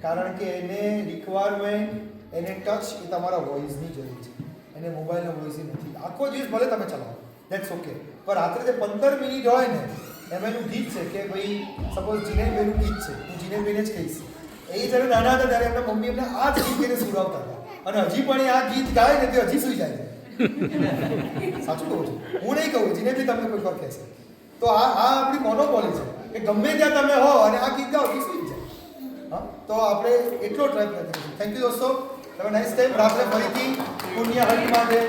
કારણ કે એને રિક્વાયરમેન્ટ, એને ટચ એ તમારા વોઇસની જરૂર છે, એને મોબાઈલના વોઇસની નથી. આખો દિવસ ભલે તમે ચલાવો, દેટ્સ ઓકે, પણ રાત્રે જે 15 મિનિટ હોય ને એમાં એનું ગીત છે કે ભાઈ સપોઝ જીનેશભાઈનું ગીત છે, હું જીનેશભાઈને જ કહીશ. એ જ્યારે નાના હતા ત્યારે એમના મમ્મી એમને આ જ ગીત એને સુરાવતા હતા, અને હજી પણ એ આ ગીત ગાય ને તે હજી સૂઈ જાય છે. સાચું કહું છું, હું નહીં કહું, જીનેશભાઈ તમને કોઈ વાર કહેશે. તો આ આપણી મોનોપોલી છે કે ગમે ત્યાં તમે હો અને આ ગીત ગાઓ કે સૂઈ જાય. હા, તો આપણે એટલો ટ્રાય કરીશું. થેન્ક યુ દોસ્તો, તમે નાઇસ ટાઈમ. રાત્રે ફરીથી પુણ્ય હરિ માટે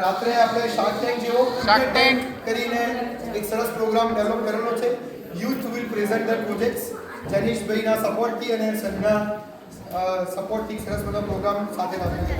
રાત્રે આપણે શાર્ક ટેન્ક જેવો Shark Tank કરીને એક સરસ પ્રોગ્રામ ડેવલપ કરેલો છે. Youth will present the projects. જનીશભાઈના સપોર્ટથી અને સંઘના સપોર્ટથી સરસ બધો પ્રોગ્રામ સાથે રાખીએ.